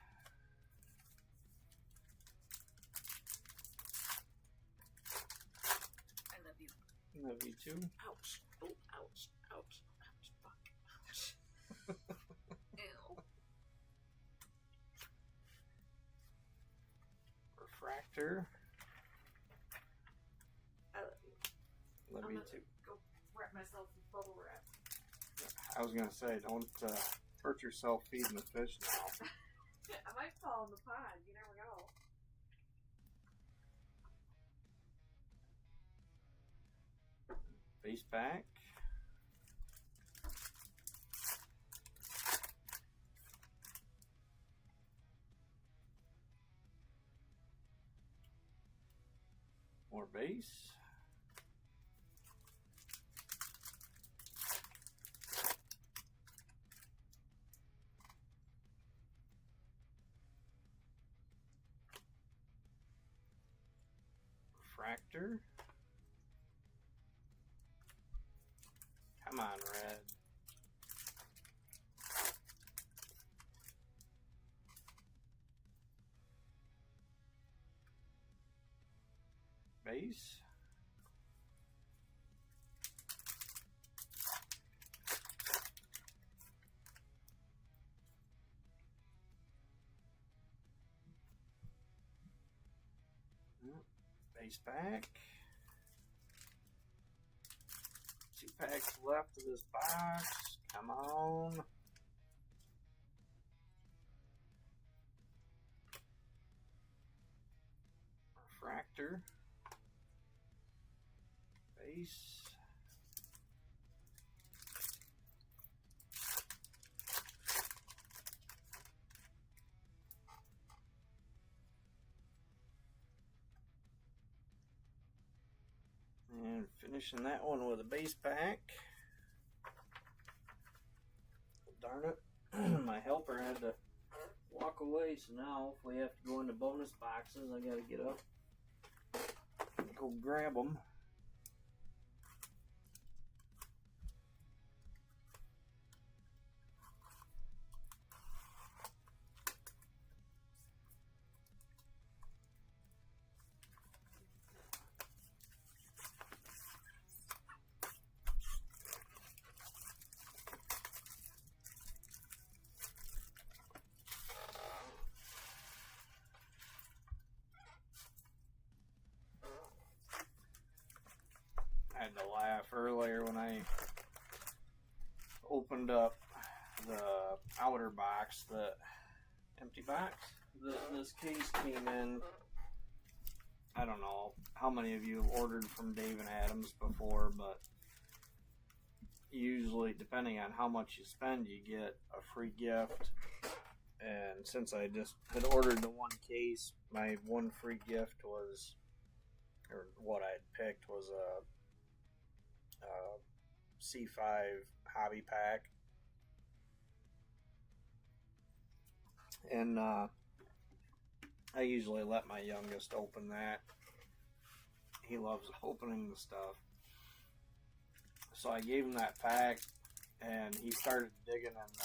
I love you. Love you too. Ouch. Oh, ouch. Ouch. Ouch. Fuck. Ouch. Ew. Refractor. I love you. Love I'm you gonna too. go wrap myself in bubble wrap. I was gonna say, don't hurt yourself feeding the fish now. I might fall in the pond. You never know. Base pack. More base. Refractor. Come on, red. Base. Base pack. 2 packs left of this box. Come on. Refractor. Base. And finishing that one with a base pack. Darn it, my helper had to walk away, so now if we have to go into bonus boxes, I gotta get up and go grab them. opened up the outer box, the empty box that this case came in. I don't know how many of you have ordered from Dave and Adams before, but usually, depending on how much you spend, you get a free gift. And since I just had ordered the one case, my one free gift was, or what I had picked was a C5 hobby pack. And I usually let my youngest open that. He loves opening the stuff. So I gave him that pack, and he started digging in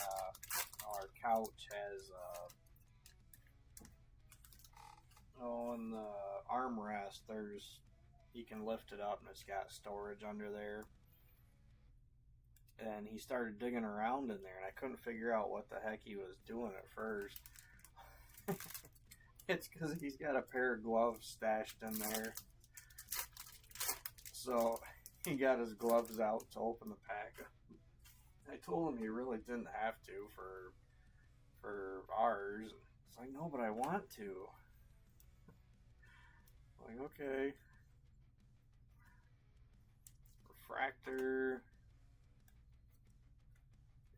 our couch has, in the armrest, you can lift it up and it's got storage under there. And he started digging around in there, and I couldn't figure out what the heck he was doing at first. It's because he's got a pair of gloves stashed in there. So he got his gloves out to open the pack. I told him he really didn't have to for ours. It's like, no, but I want to. I'm like, okay. Refractor.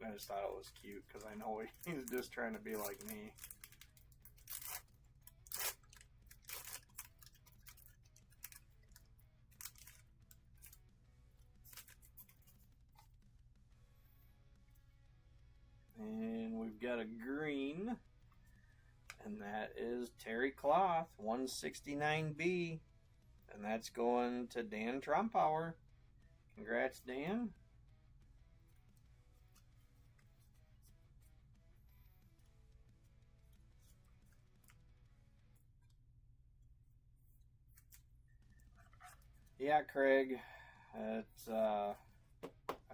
I just thought it was cute because I know he's just trying to be like me. And we've got a green, and that is Terry Cloth 169B, and that's going to Dan Trompauer. Congrats, Dan. Yeah, Craig, it's, I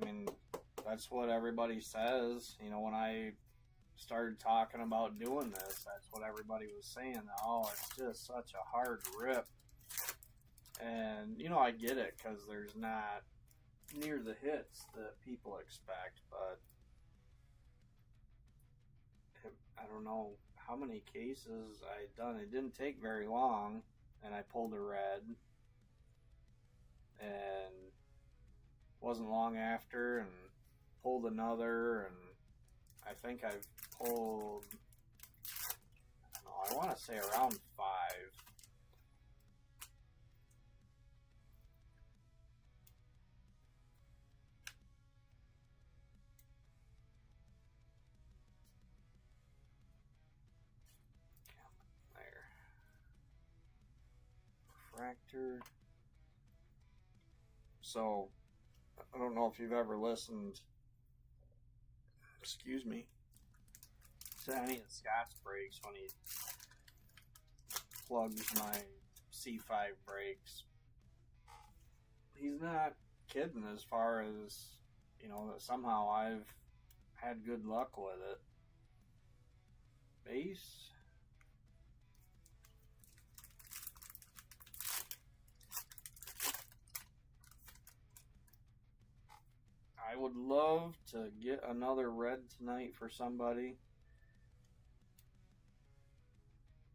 mean, that's what everybody says. You know, when I started talking about doing this, that's what everybody was saying. Oh, it's just such a hard rip. And, you know, I get it because there's not near the hits that people expect, but I don't know how many cases I'd done. It didn't take very long, and I pulled a red. And wasn't long after, and pulled another, and I think I've pulled, I don't know, I want to say around 5. There. Refractor. So, I don't know if you've ever listened, excuse me, to any of Scott's brakes when he plugs my C5 brakes. He's not kidding as far as, you know, that somehow I've had good luck with it. Base. I would love to get another red tonight for somebody.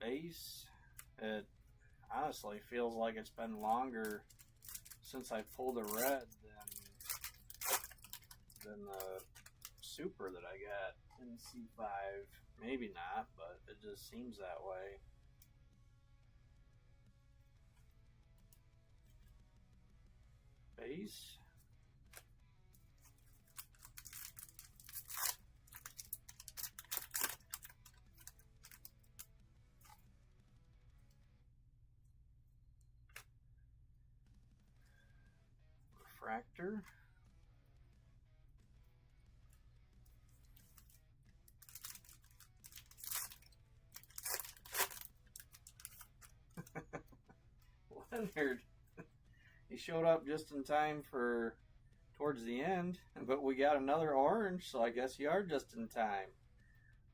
Base. It honestly feels like it's been longer since I pulled a red than the super that I got in C5. Maybe not, but it just seems that way. Base. Refractor. Leonard. He showed up just in time for towards the end, but we got another orange, so I guess you are just in time.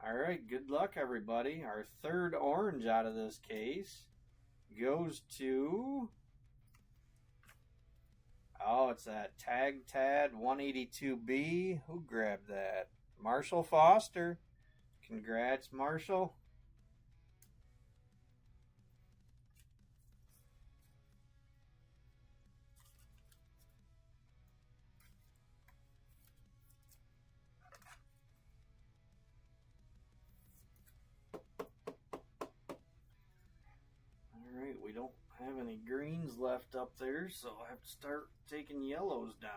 Alright, good luck everybody. Our third orange out of this case goes to Oh, it's that Tag Tad 182B. Who grabbed that? Marshall Foster. Congrats, Marshall. Alright, we don't have any greens left up there, so I have to start taking yellows down.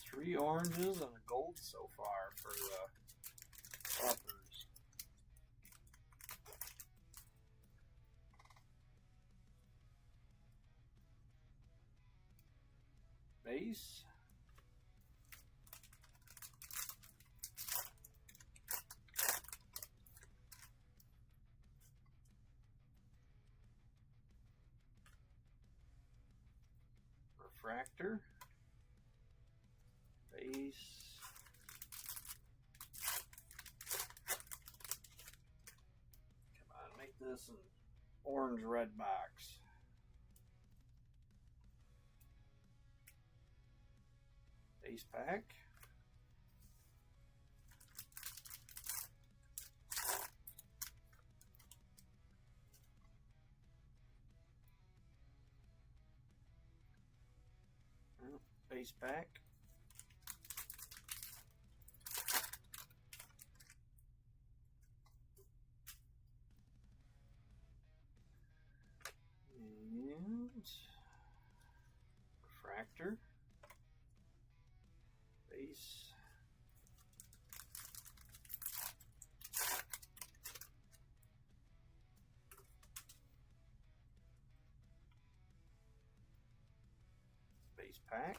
Three oranges and a gold so far for the uppers. Base. Refractor. Base. Come on, make this an orange-red box. Base pack. Base pack. And refractor. Base. Base pack.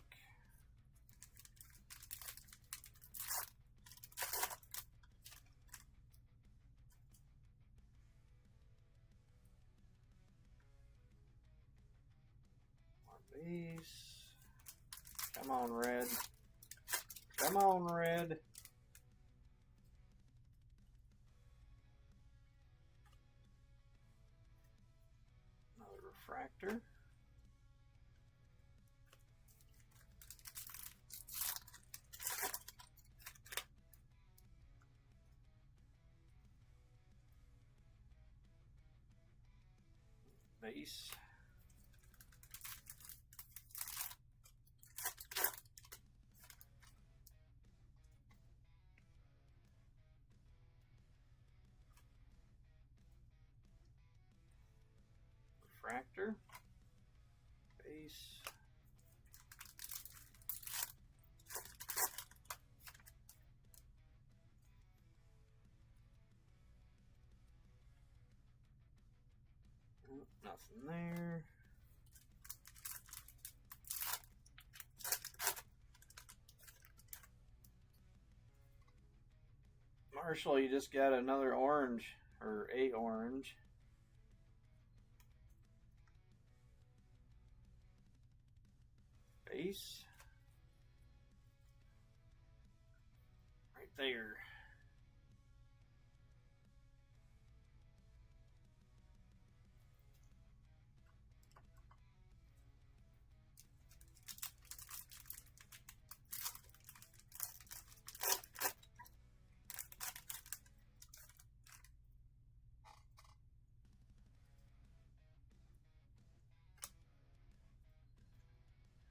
Base. Come on, red. Come on, red. Another refractor. Base. Refractor. Base. Nothing there. Marshall, you just got another orange, or a orange. Base. Right there.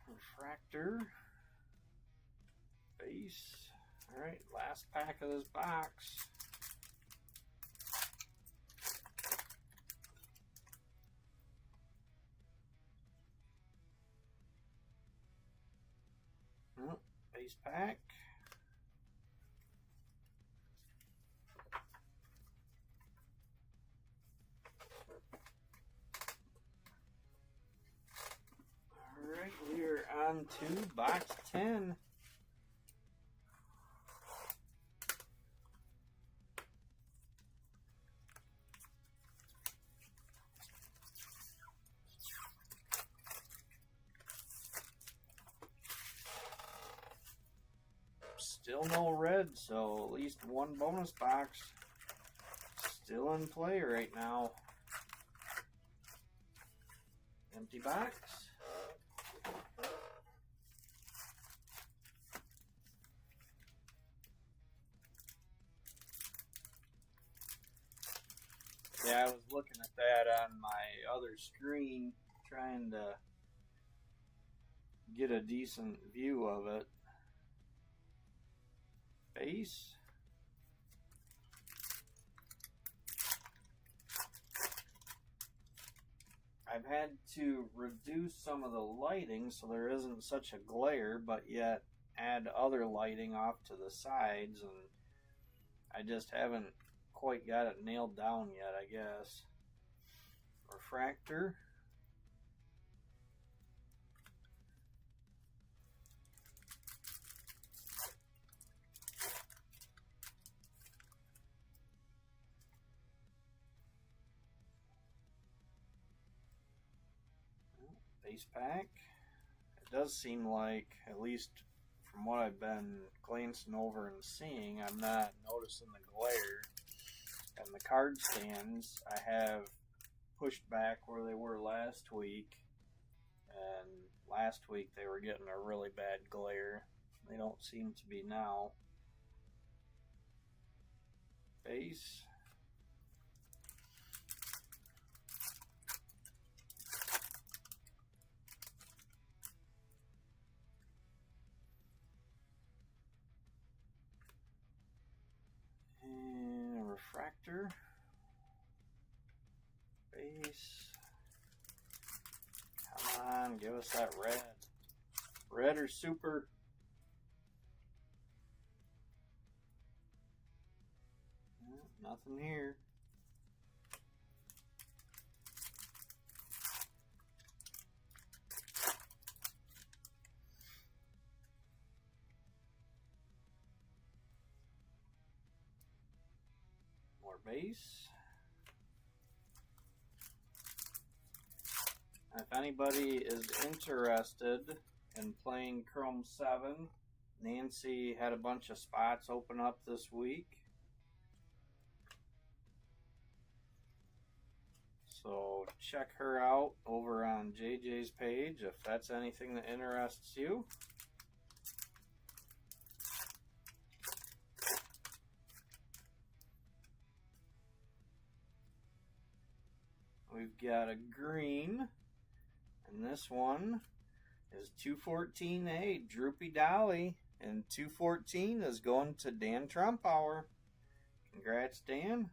Refractor. Base. Alright, last pack of this box. Oh, base pack. Alright, we are on to box 10. Still no red, so at least one bonus box still in play right now. empty box. Yeah, I was looking at that on my other screen, trying to get a decent view of it. Base. I've had to reduce some of the lighting so there isn't such a glare, but yet add other lighting off to the sides, and I just haven't quite got it nailed down yet, I guess. Refractor. Base pack. It does seem like, at least from what I've been glancing over and seeing, I'm not noticing the glare. And the card stands I have pushed back where they were last week, and last week they were getting a really bad glare. They don't seem to be now. Base. And a refractor. Base. Come on, give us that red. Red or super. Nothing here. More base. If anybody is interested in playing Chrome 7, Nancy had a bunch of spots open up this week. So check her out over on JJ's page if that's anything that interests you. We've got a green, and this one is 214A, Droopy Dolly, and 214 is going to Dan Trumpauer. Congrats, Dan.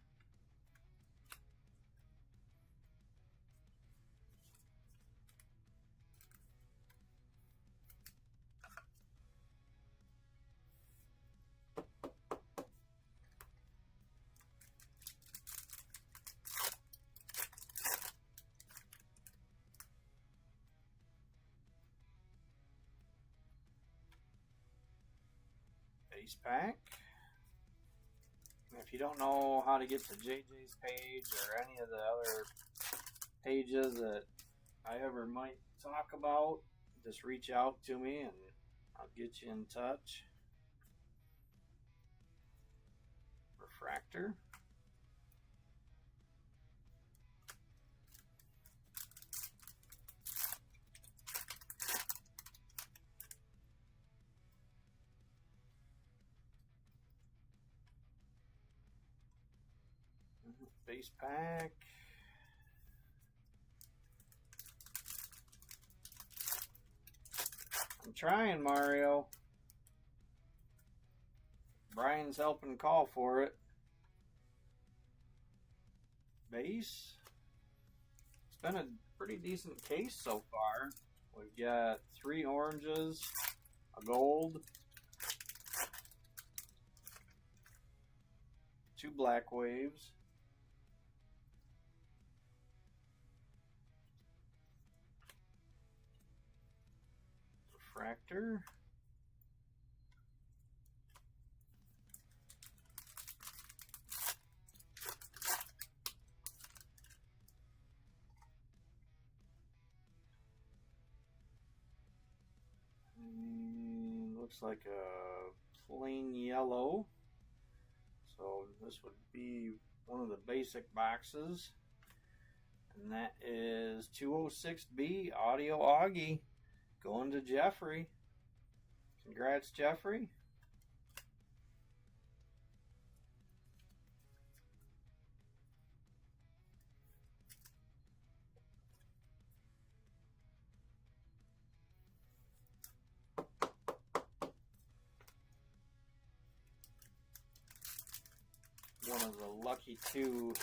Base pack. If you don't know how to get to JJ's page or any of the other pages that I ever might talk about, just reach out to me and I'll get you in touch. Refractor. Base pack. I'm trying, Mario. Brian's helping call for it. Base. It's been a pretty decent case so far. We've got 3 oranges, a gold, 2 black waves, refractor, and looks like a plain yellow. So this would be one of the basic boxes. And that is 206B Audio Augie going to Jeffrey. Congrats, Jeffrey. One of the lucky 2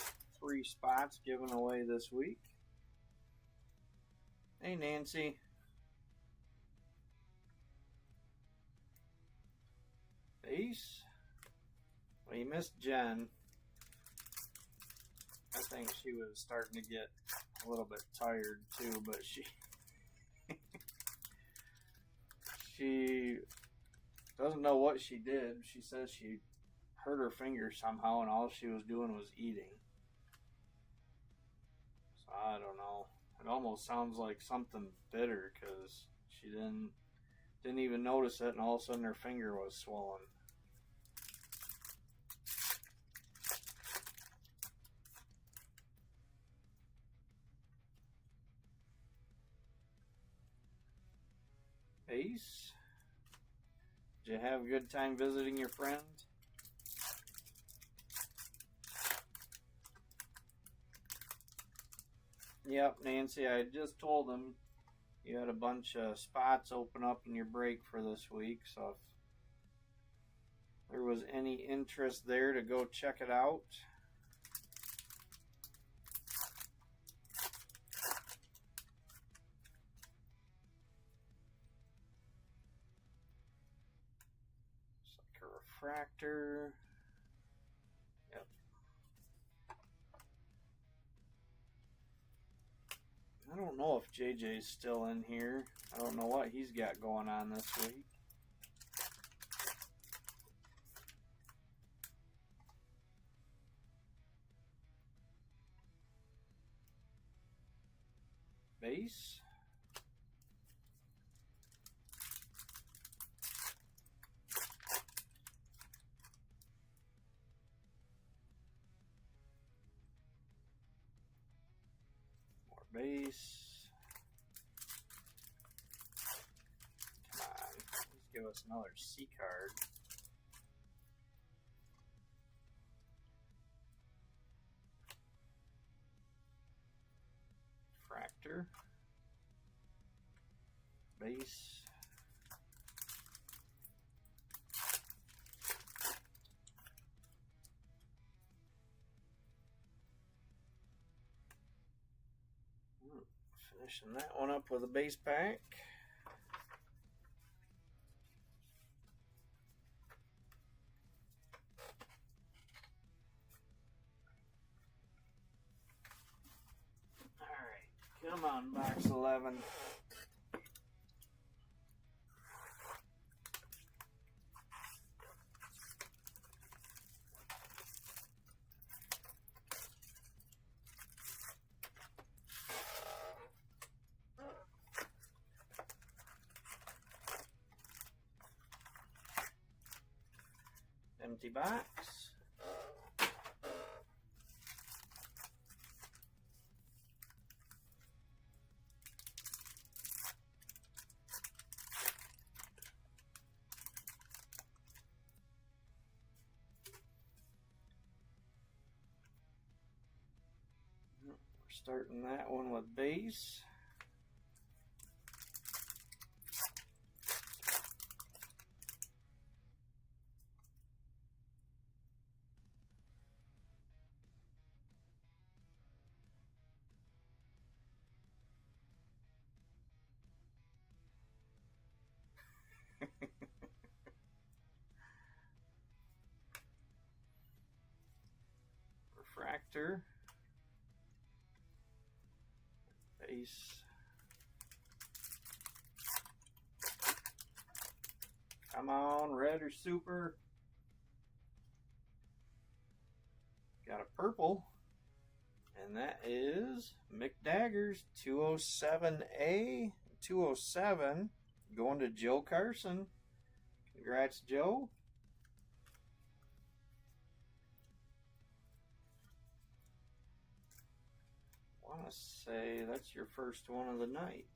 free spots given away this week. Hey, Nancy. Base. Well, you missed Jen. I think she was starting to get a little bit tired too, but she doesn't know what she did. She says she hurt her finger somehow and all she was doing was eating. So I don't know. It almost sounds like something bitter because she didn't even notice it and all of a sudden her finger was swollen. Ace, did you have a good time visiting your friends? Yep, Nancy, I just told them you had a bunch of spots open up in your break for this week, so if there was any interest there to go check it out. It's like a refractor. Yep. I don't know if JJ's still in here. I don't know what he's got going on this week. Base. More base. Come on. Let's give us another C card. Fractor. Base. Finishing that one up with a base pack. Alright, come on, box 11. Empty box. We're starting that one with base. Refractor. Base. Come on, red or super. Got a purple. And that is McDaggers 207A, 207, going to Joe Carson. Congrats, Joe. want to say that's your first one of the night.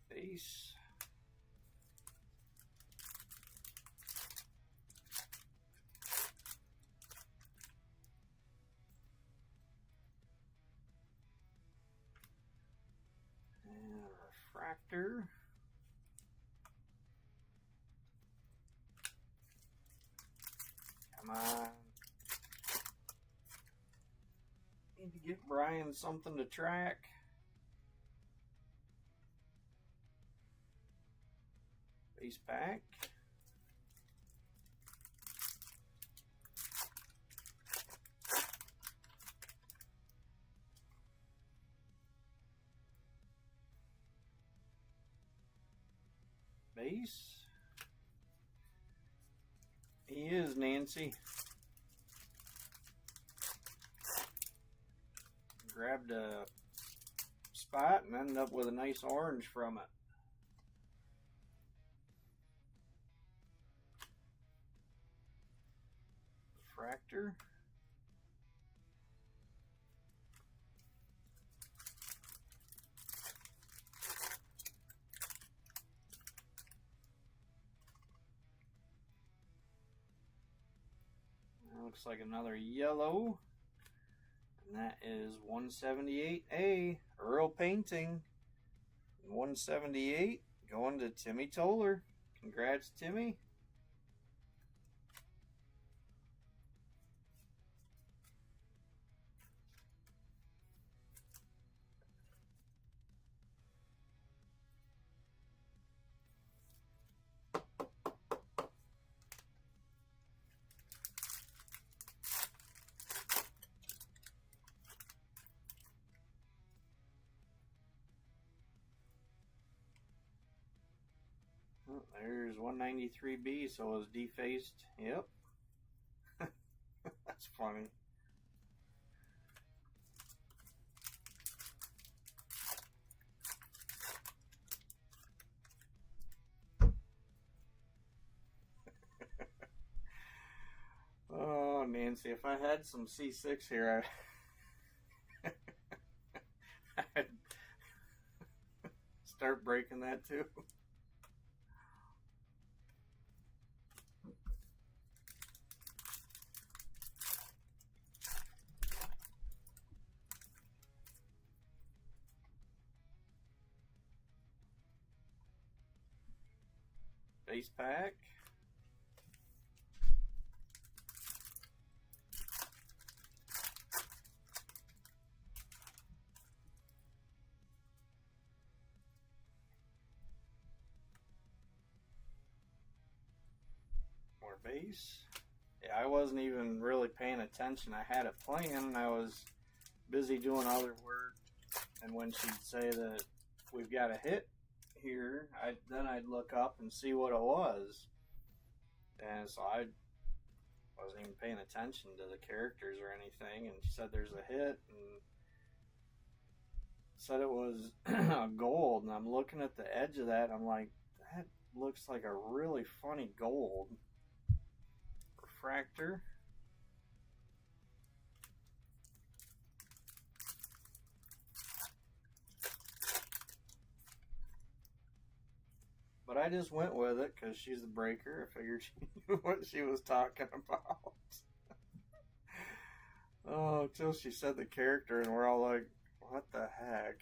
Face. And refractor. Come on. Need to get Brian something to track. Base pack. Base. He is Nancy. Grabbed a spot and ended up with a nice orange from it. Refractor. That looks like another yellow. And that is 178A, Earl Painting. 178 going to Timmy Toller. Congrats, Timmy. Oh, there's 193B, so it's defaced. Yep. That's funny. Oh, Nancy, if I had some C6 here, I'd start breaking that too. Base pack. More base. Yeah, I wasn't even really paying attention. I had a plan. I was busy doing other work, and when she'd say that we've got a hit here, then I'd look up and see what it was. And so I wasn't even paying attention to the characters or anything, and she said there's a hit and said it was a gold, and I'm looking at the edge of that and I'm like, that looks like a really funny gold. Refractor. But I just went with it because she's the breaker. I figured she knew what she was talking about. Oh, until she said the character, and we're all like, what the heck?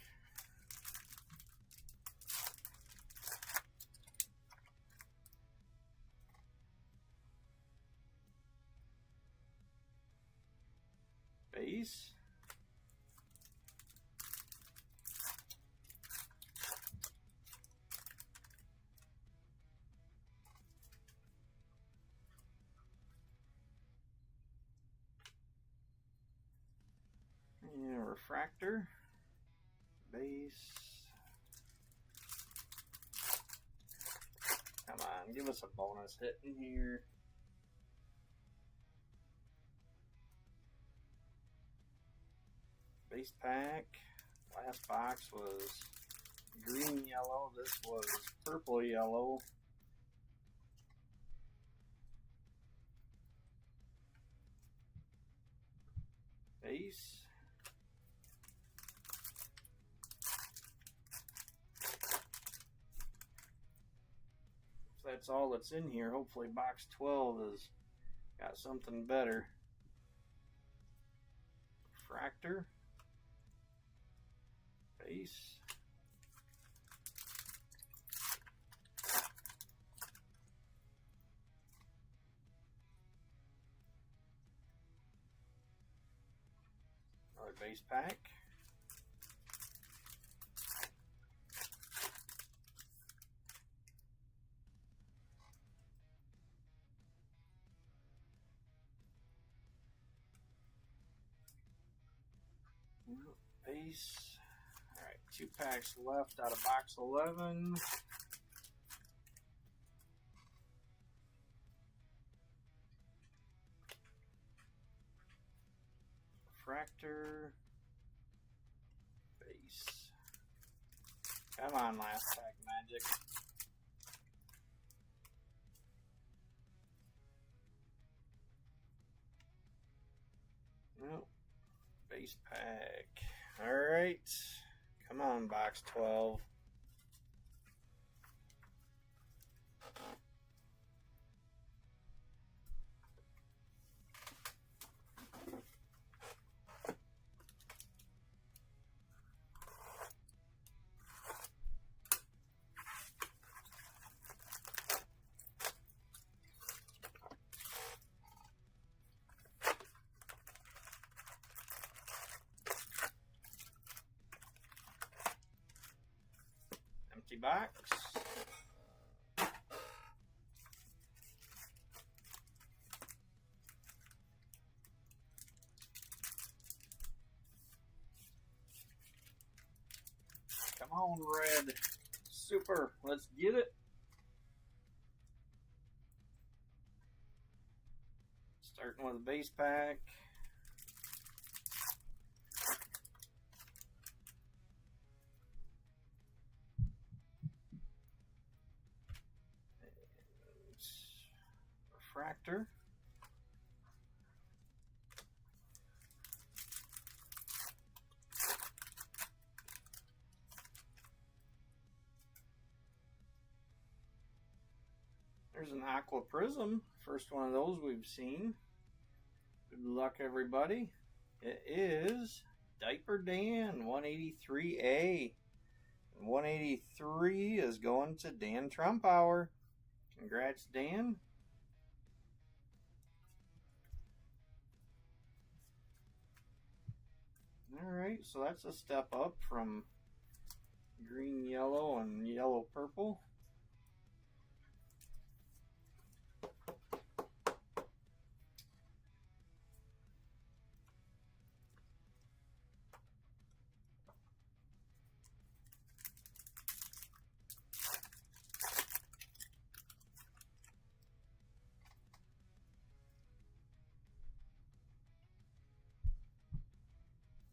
Base. Yeah, refractor, base. Come on. on, give us a bonus hit in here. Base pack. Last box was green yellow. This was purple yellow. Base. If that's all that's in here, hopefully box 12 has got something better. Fractor. Base. Another base pack. Base. Alright, 2 packs left out of box 11. Fractor. Base. Come on, last pack magic. Nope. Base pack. Alright. Come on, box 12. Empty box. Come on, red. Super. Let's get it. Starting with a base pack. Refractor. There's an aqua prism. First one of those we've seen. Good luck, everybody. It is Diaper Dan 183A. And 183 is going to Dan Trumpauer. Congrats, Dan. Alright, so that's a step up from green yellow and yellow purple.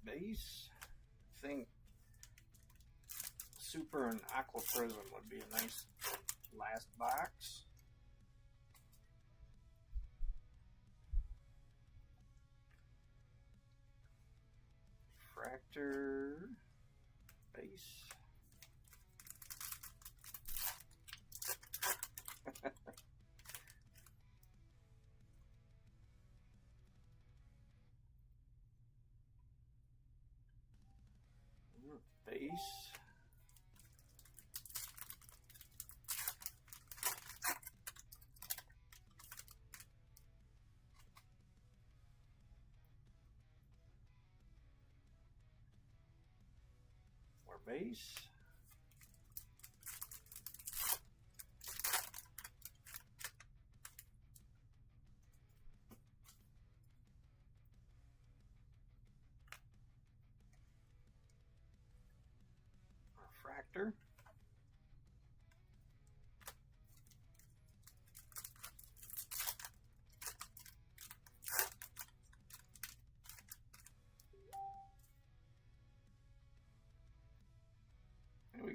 Base. I think Super and Aqua Prism would be a nice last box. Fractor. Base. Base. More base. Refractor.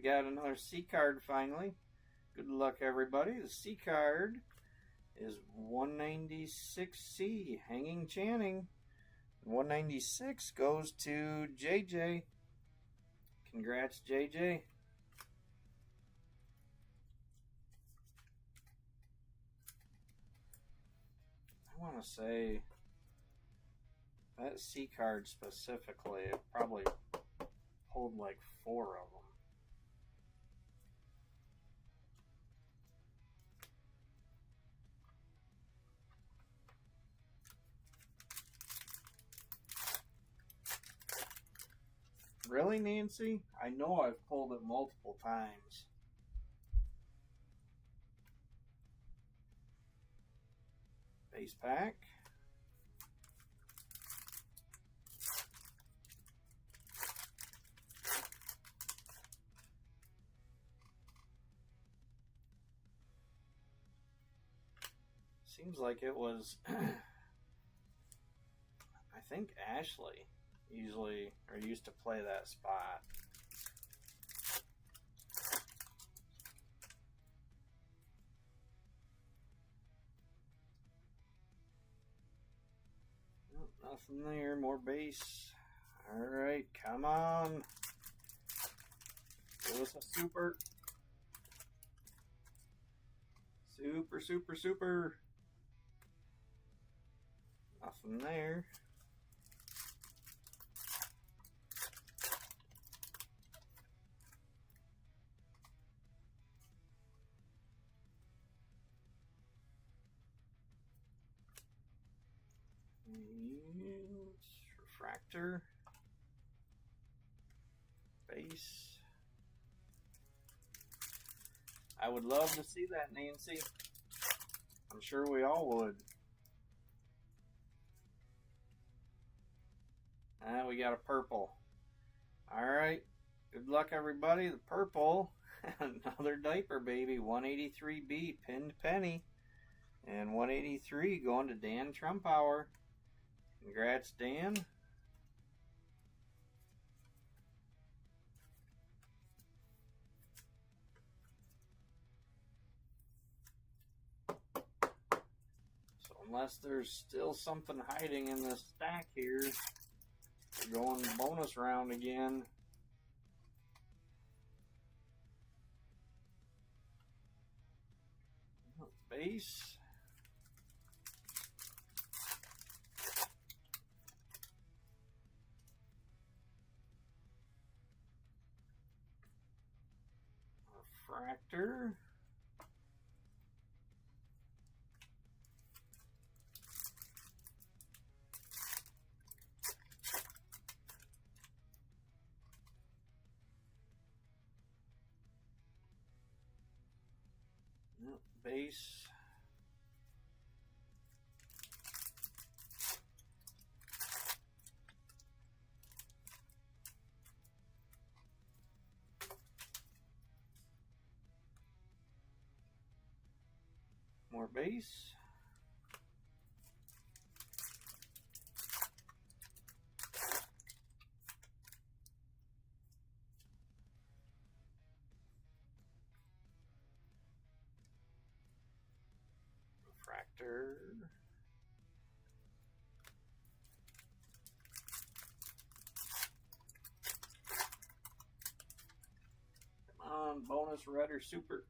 got another C card finally. Good luck, everybody. The C card is 196C, Hanging Channing. 196 goes to JJ. Congrats, JJ. I want to say that C card specifically, it probably pulled like 4 of them. Really, Nancy? I know I've pulled it multiple times. Base pack. Seems like it was, I think Ashley usually, or used to play that spot. Nope, nothing there, more base. Alright, come on. Give us a super. Super, super, super. Nothing there. Refractor. Base. I would love to see that, Nancy. I'm sure we all would. We got a purple. Alright. Good luck, everybody. The purple. Another diaper, baby. 183B, pinned penny. And 183 going to Dan Trumpauer. Congrats, Dan. So unless there's still something hiding in this stack here, we're going bonus round again. Base. Refractor. Base. More base. Refractor. Come on, bonus red or super.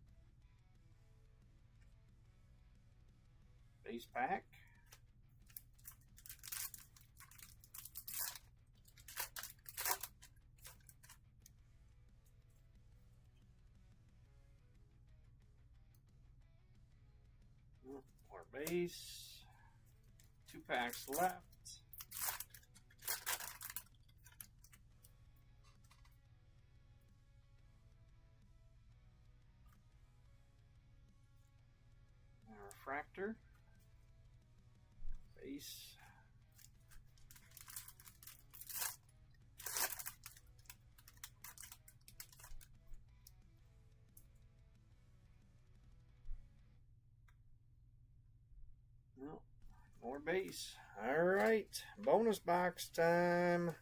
Base pack. More base. 2 packs left. Refractor. Base. No, more base. All right, bonus box time.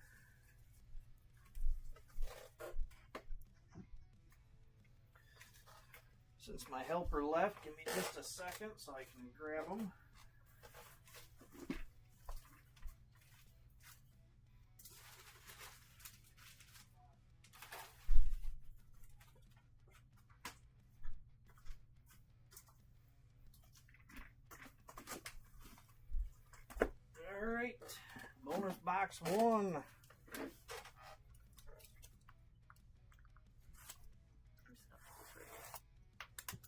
Since my helper left, give me just a second so I can grab them. Alright, bonus box 1.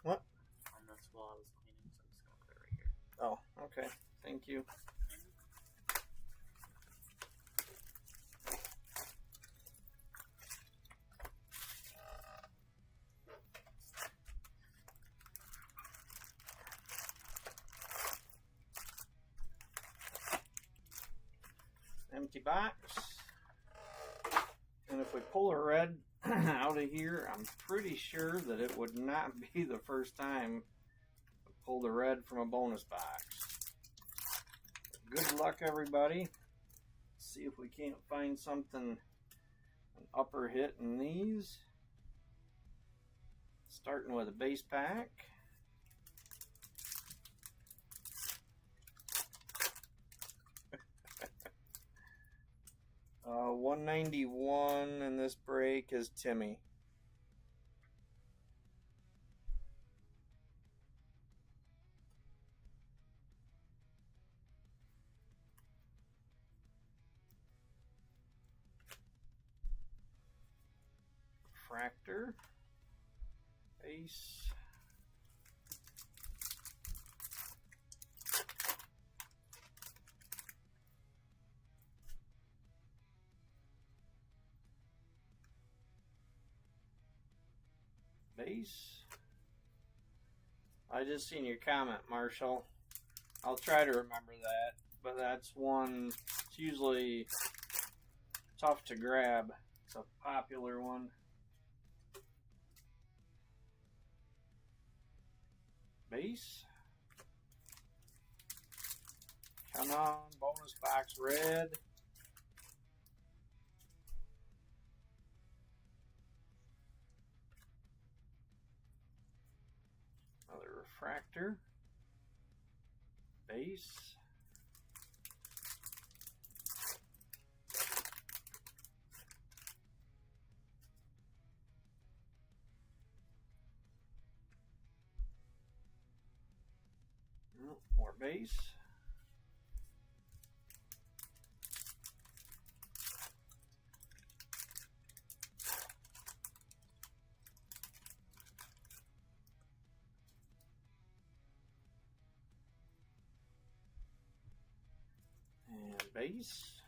What? On this wall I was cleaning, so I'm just gonna put it right here. Oh, okay. Thank you. Empty box. And if we pull a red out of here, I'm pretty sure that it would not be the first time I pulled a red from a bonus box. Good luck, everybody. See if we can't find something, an upper hit in these. Starting with a base pack. Uh, 191 in this break is Timmy. Fractor. Ace. Base. I just seen your comment, Marshall. I'll try to remember that, but that's one. It's usually tough to grab. It's a popular one. Base. Come on, bonus box red. Another refractor. Base. More base. And base.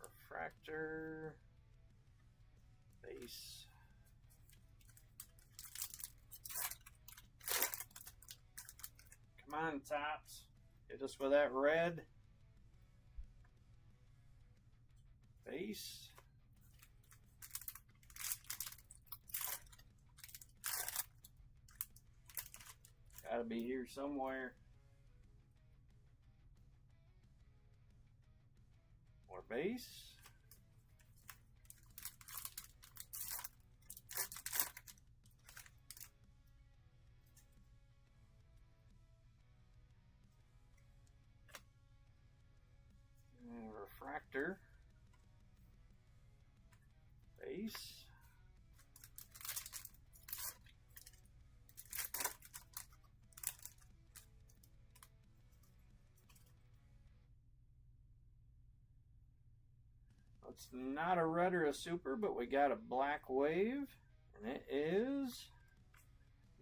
Refractor. Base. Come on, Tops. Hit us with that red. Base. Gotta be here somewhere. More base. And refractor. Base. It's not a red or a super, but we got a black wave, and it is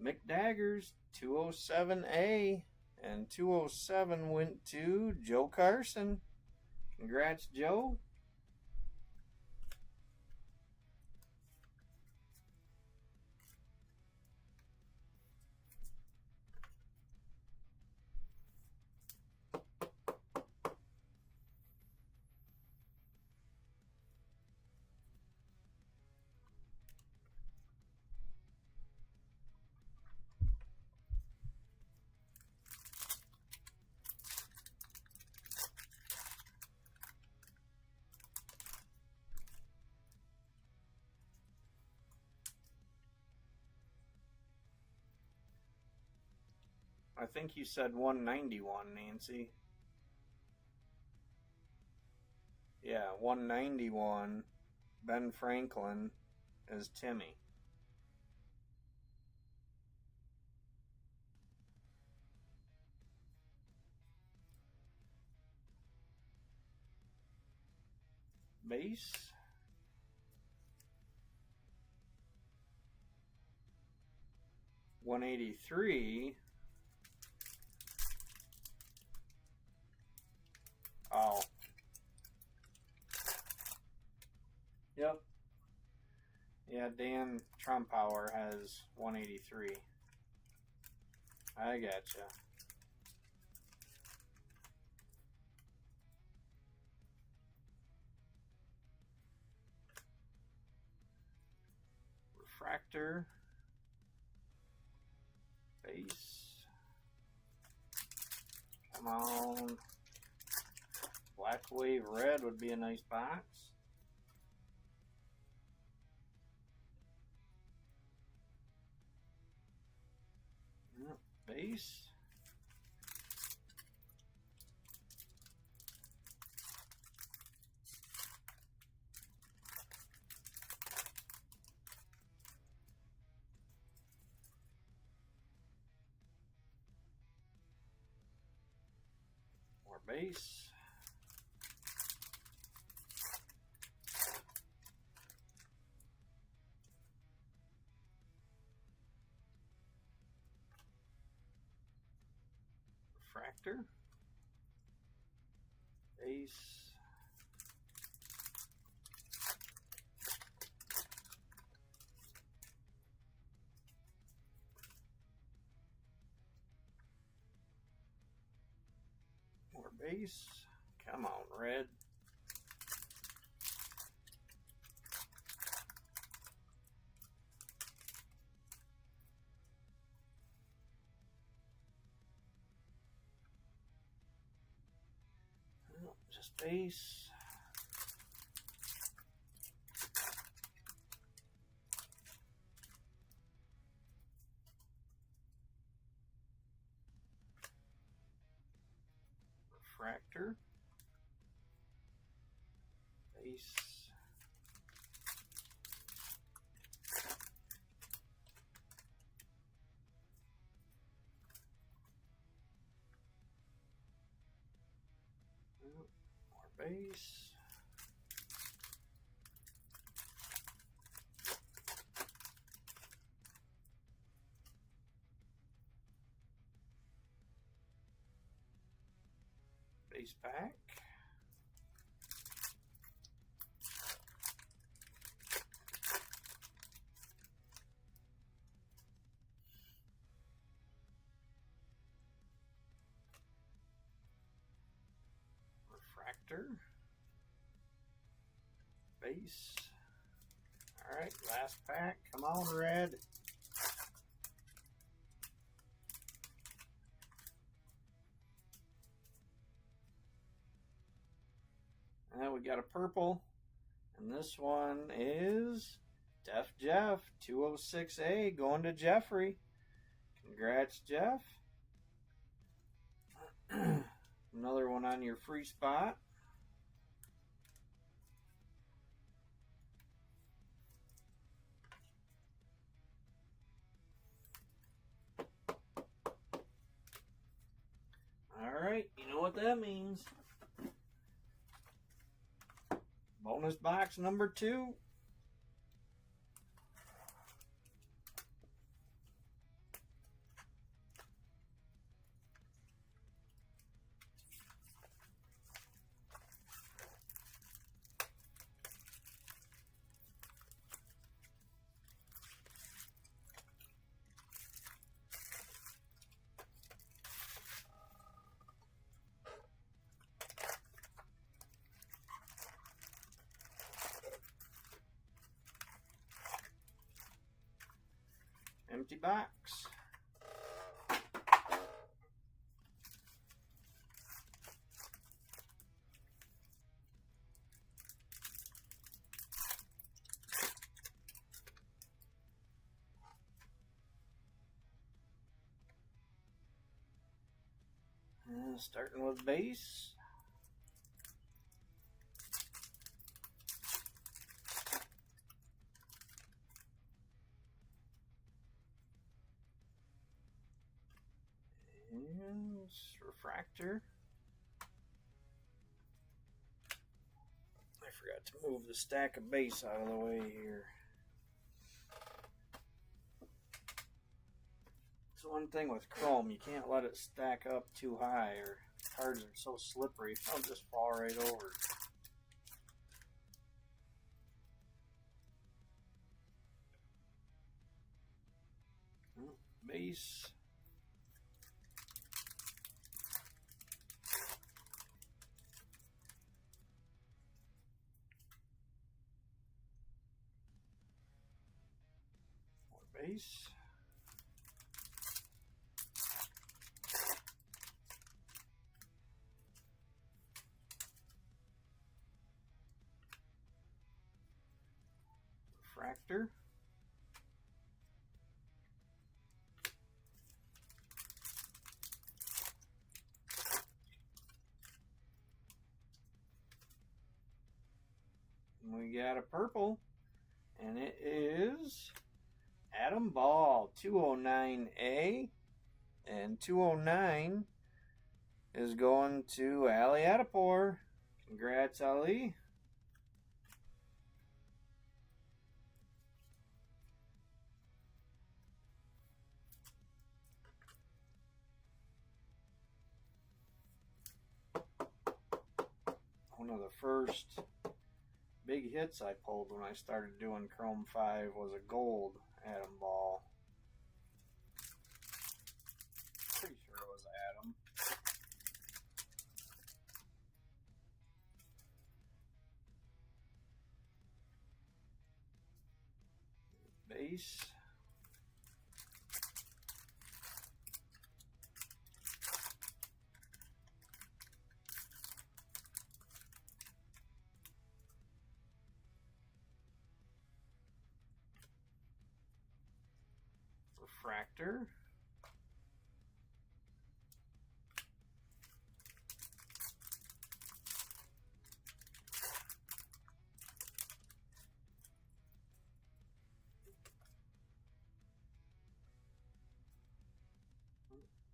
McDagger's 207A, and 207 went to Joe Carson. Congrats, Joe. I think you said 191, Nancy. Yeah, 191. Ben Franklin is Timmy. Base. $183. Oh. Yep. Yeah, Dan Trumpower has 183. I gotcha. Refractor. Base. Come on. Black Wave Red would be a nice box. Yep, base. More base. Refractor. Base. More base. Come on, red. Oh, just base. Refractor. Base. More base. Base pack. Refractor. Base. Alright, last pack. Come on, red. And we got a purple. And this one is Def Jeff, 206A, going to Jeffrey. Congrats, Jeff. Another one on your free spot. Alright, you know what that means. Bonus box number 2. Empty box. starting with base. And refractor. I forgot to move the stack of base out of the way here. It's one thing with chrome, you can't let it stack up too high or cards are so slippery, they'll just fall right over. Base. More base. Refractor. We got a purple, and it is Adam Ball, 209A, and 209 is going to Ali Adipor. Congrats, Ali. One of the first big hits I pulled when I started doing Chrome 5 was a gold Adam Ball. Pretty sure it was Adam. Base. Refractor.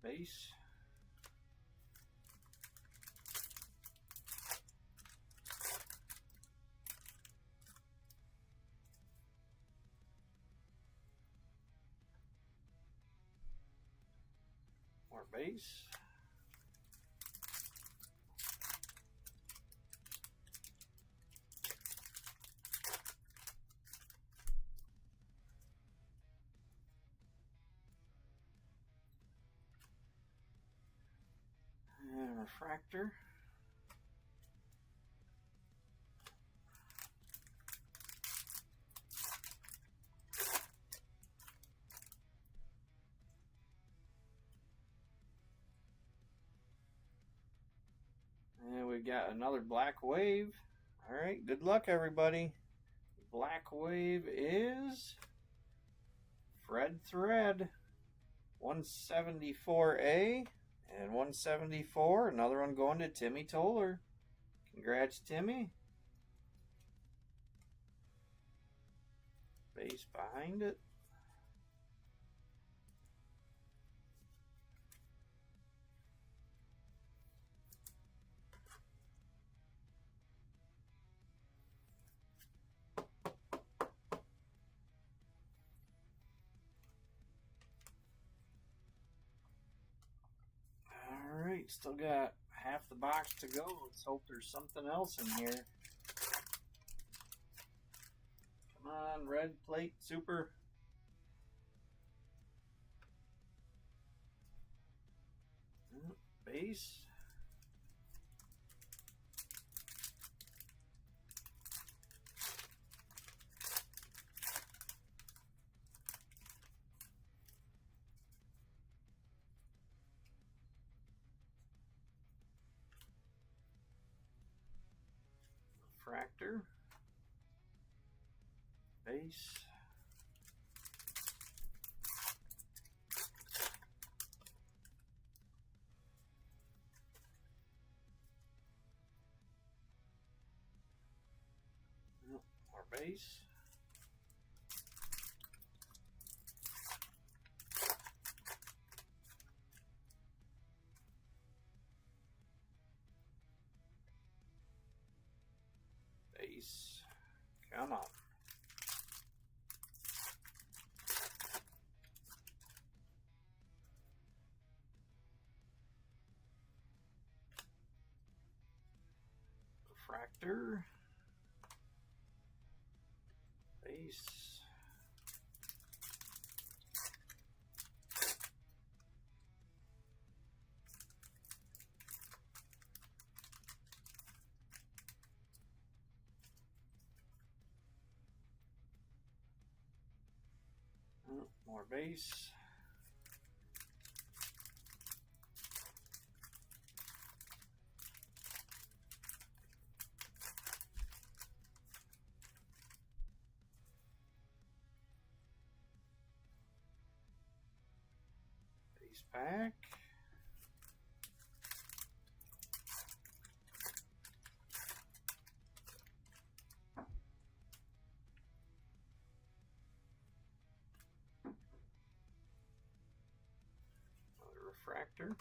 Base. More base. And refractor. And we got another black wave. All right, good luck, everybody. Black wave is Fred Thread, 174A and 174. Another one going to Timmy Toller. Congrats, Timmy. Base behind it. Alright, still got half the box to go. Let's hope there's something else in here. Come on, red plate, super. Base. Refractor. Base. base. Base. Come on. Refractor. Base. More base. Base pack. Refractor.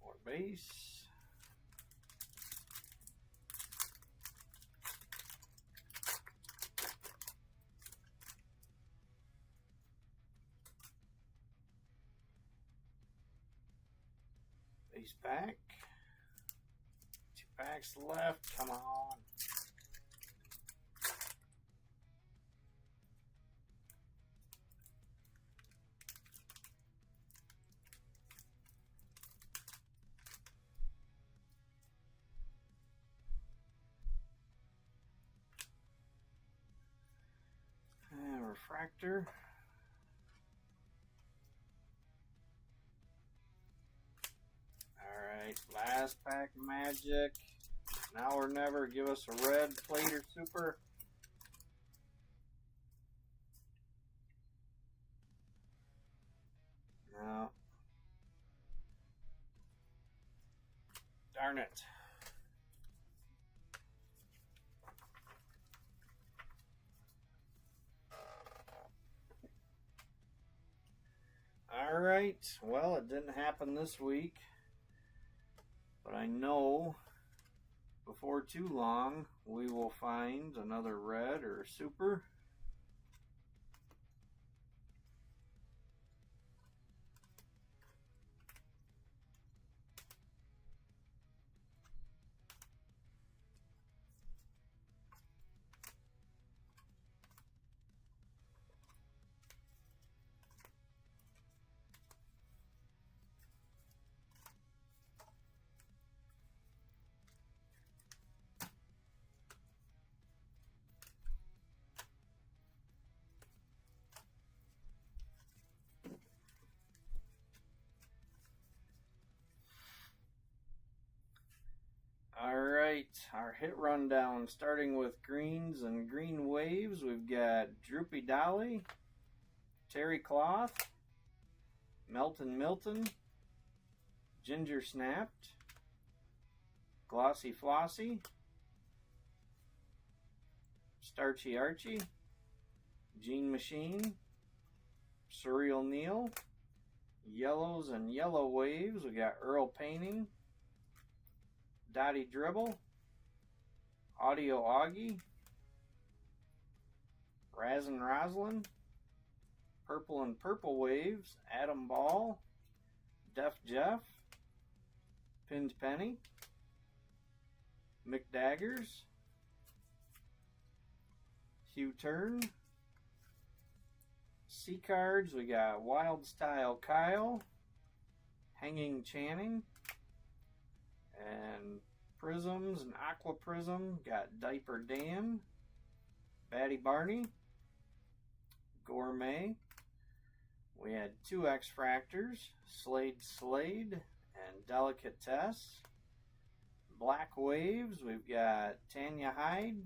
More base. Base pack. 2 packs left. Come on. And refractor. Alright, last pack of magic. Now or never. Give us a red plate or super. No. Darn it. Alright, well, it didn't happen this week, but I know before too long we will find another red or super. Alright, our hit rundown, starting with greens and green waves. We've got Droopy Dolly, Terry Cloth, Melton Milton, Ginger Snapped, Glossy Flossy, Starchy Archie, Gene Machine, Surreal Neil, Yellows and Yellow Waves. We got Earl Painting, Dottie Dribble, Audio Augie, Raz and Roslyn, Purple and Purple Waves, Adam Ball, Def Jeff, Pinned Penny, McDaggers, Hugh Turn, C cards. We got Wild Style Kyle, Hanging Channing, and Prisms and Aqua Prism. Got Diaper Dan, Batty Barney, Gourmet. We had 2 X-Fractors, Slade, and Delicatesse. Black Waves, we've got Tanya Hyde,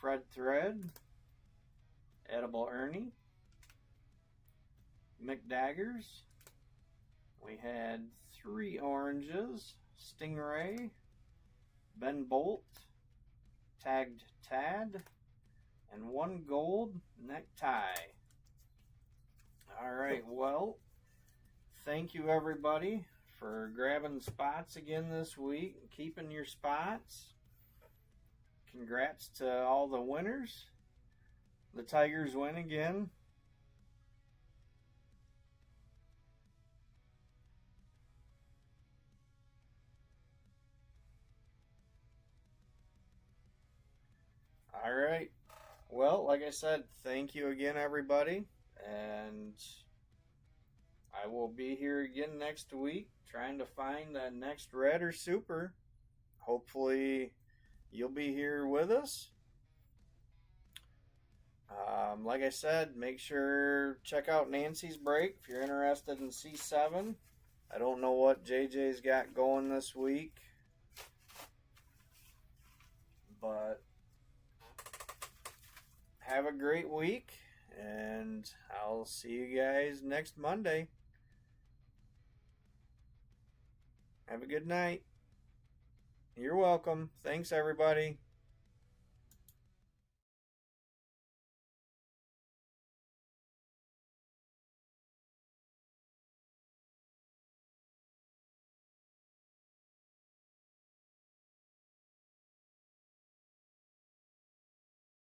Fred Thread, Edible Ernie, McDaggers. We had 3 oranges, Stingray, Ben Bolt, Tagged Tad, and 1 gold necktie. Alright, well, thank you everybody for grabbing spots again this week and keeping your spots. Congrats to all the winners. The Tigers win again. Alright. Well, like I said, thank you again, everybody. And I will be here again next week trying to find that next red or super. Hopefully, you'll be here with us. Like I said, make sure check out Nancy's break if you're interested in C7. I don't know what JJ's got going this week, but have a great week, and I'll see you guys next Monday. Have a good night. You're welcome. Thanks, everybody.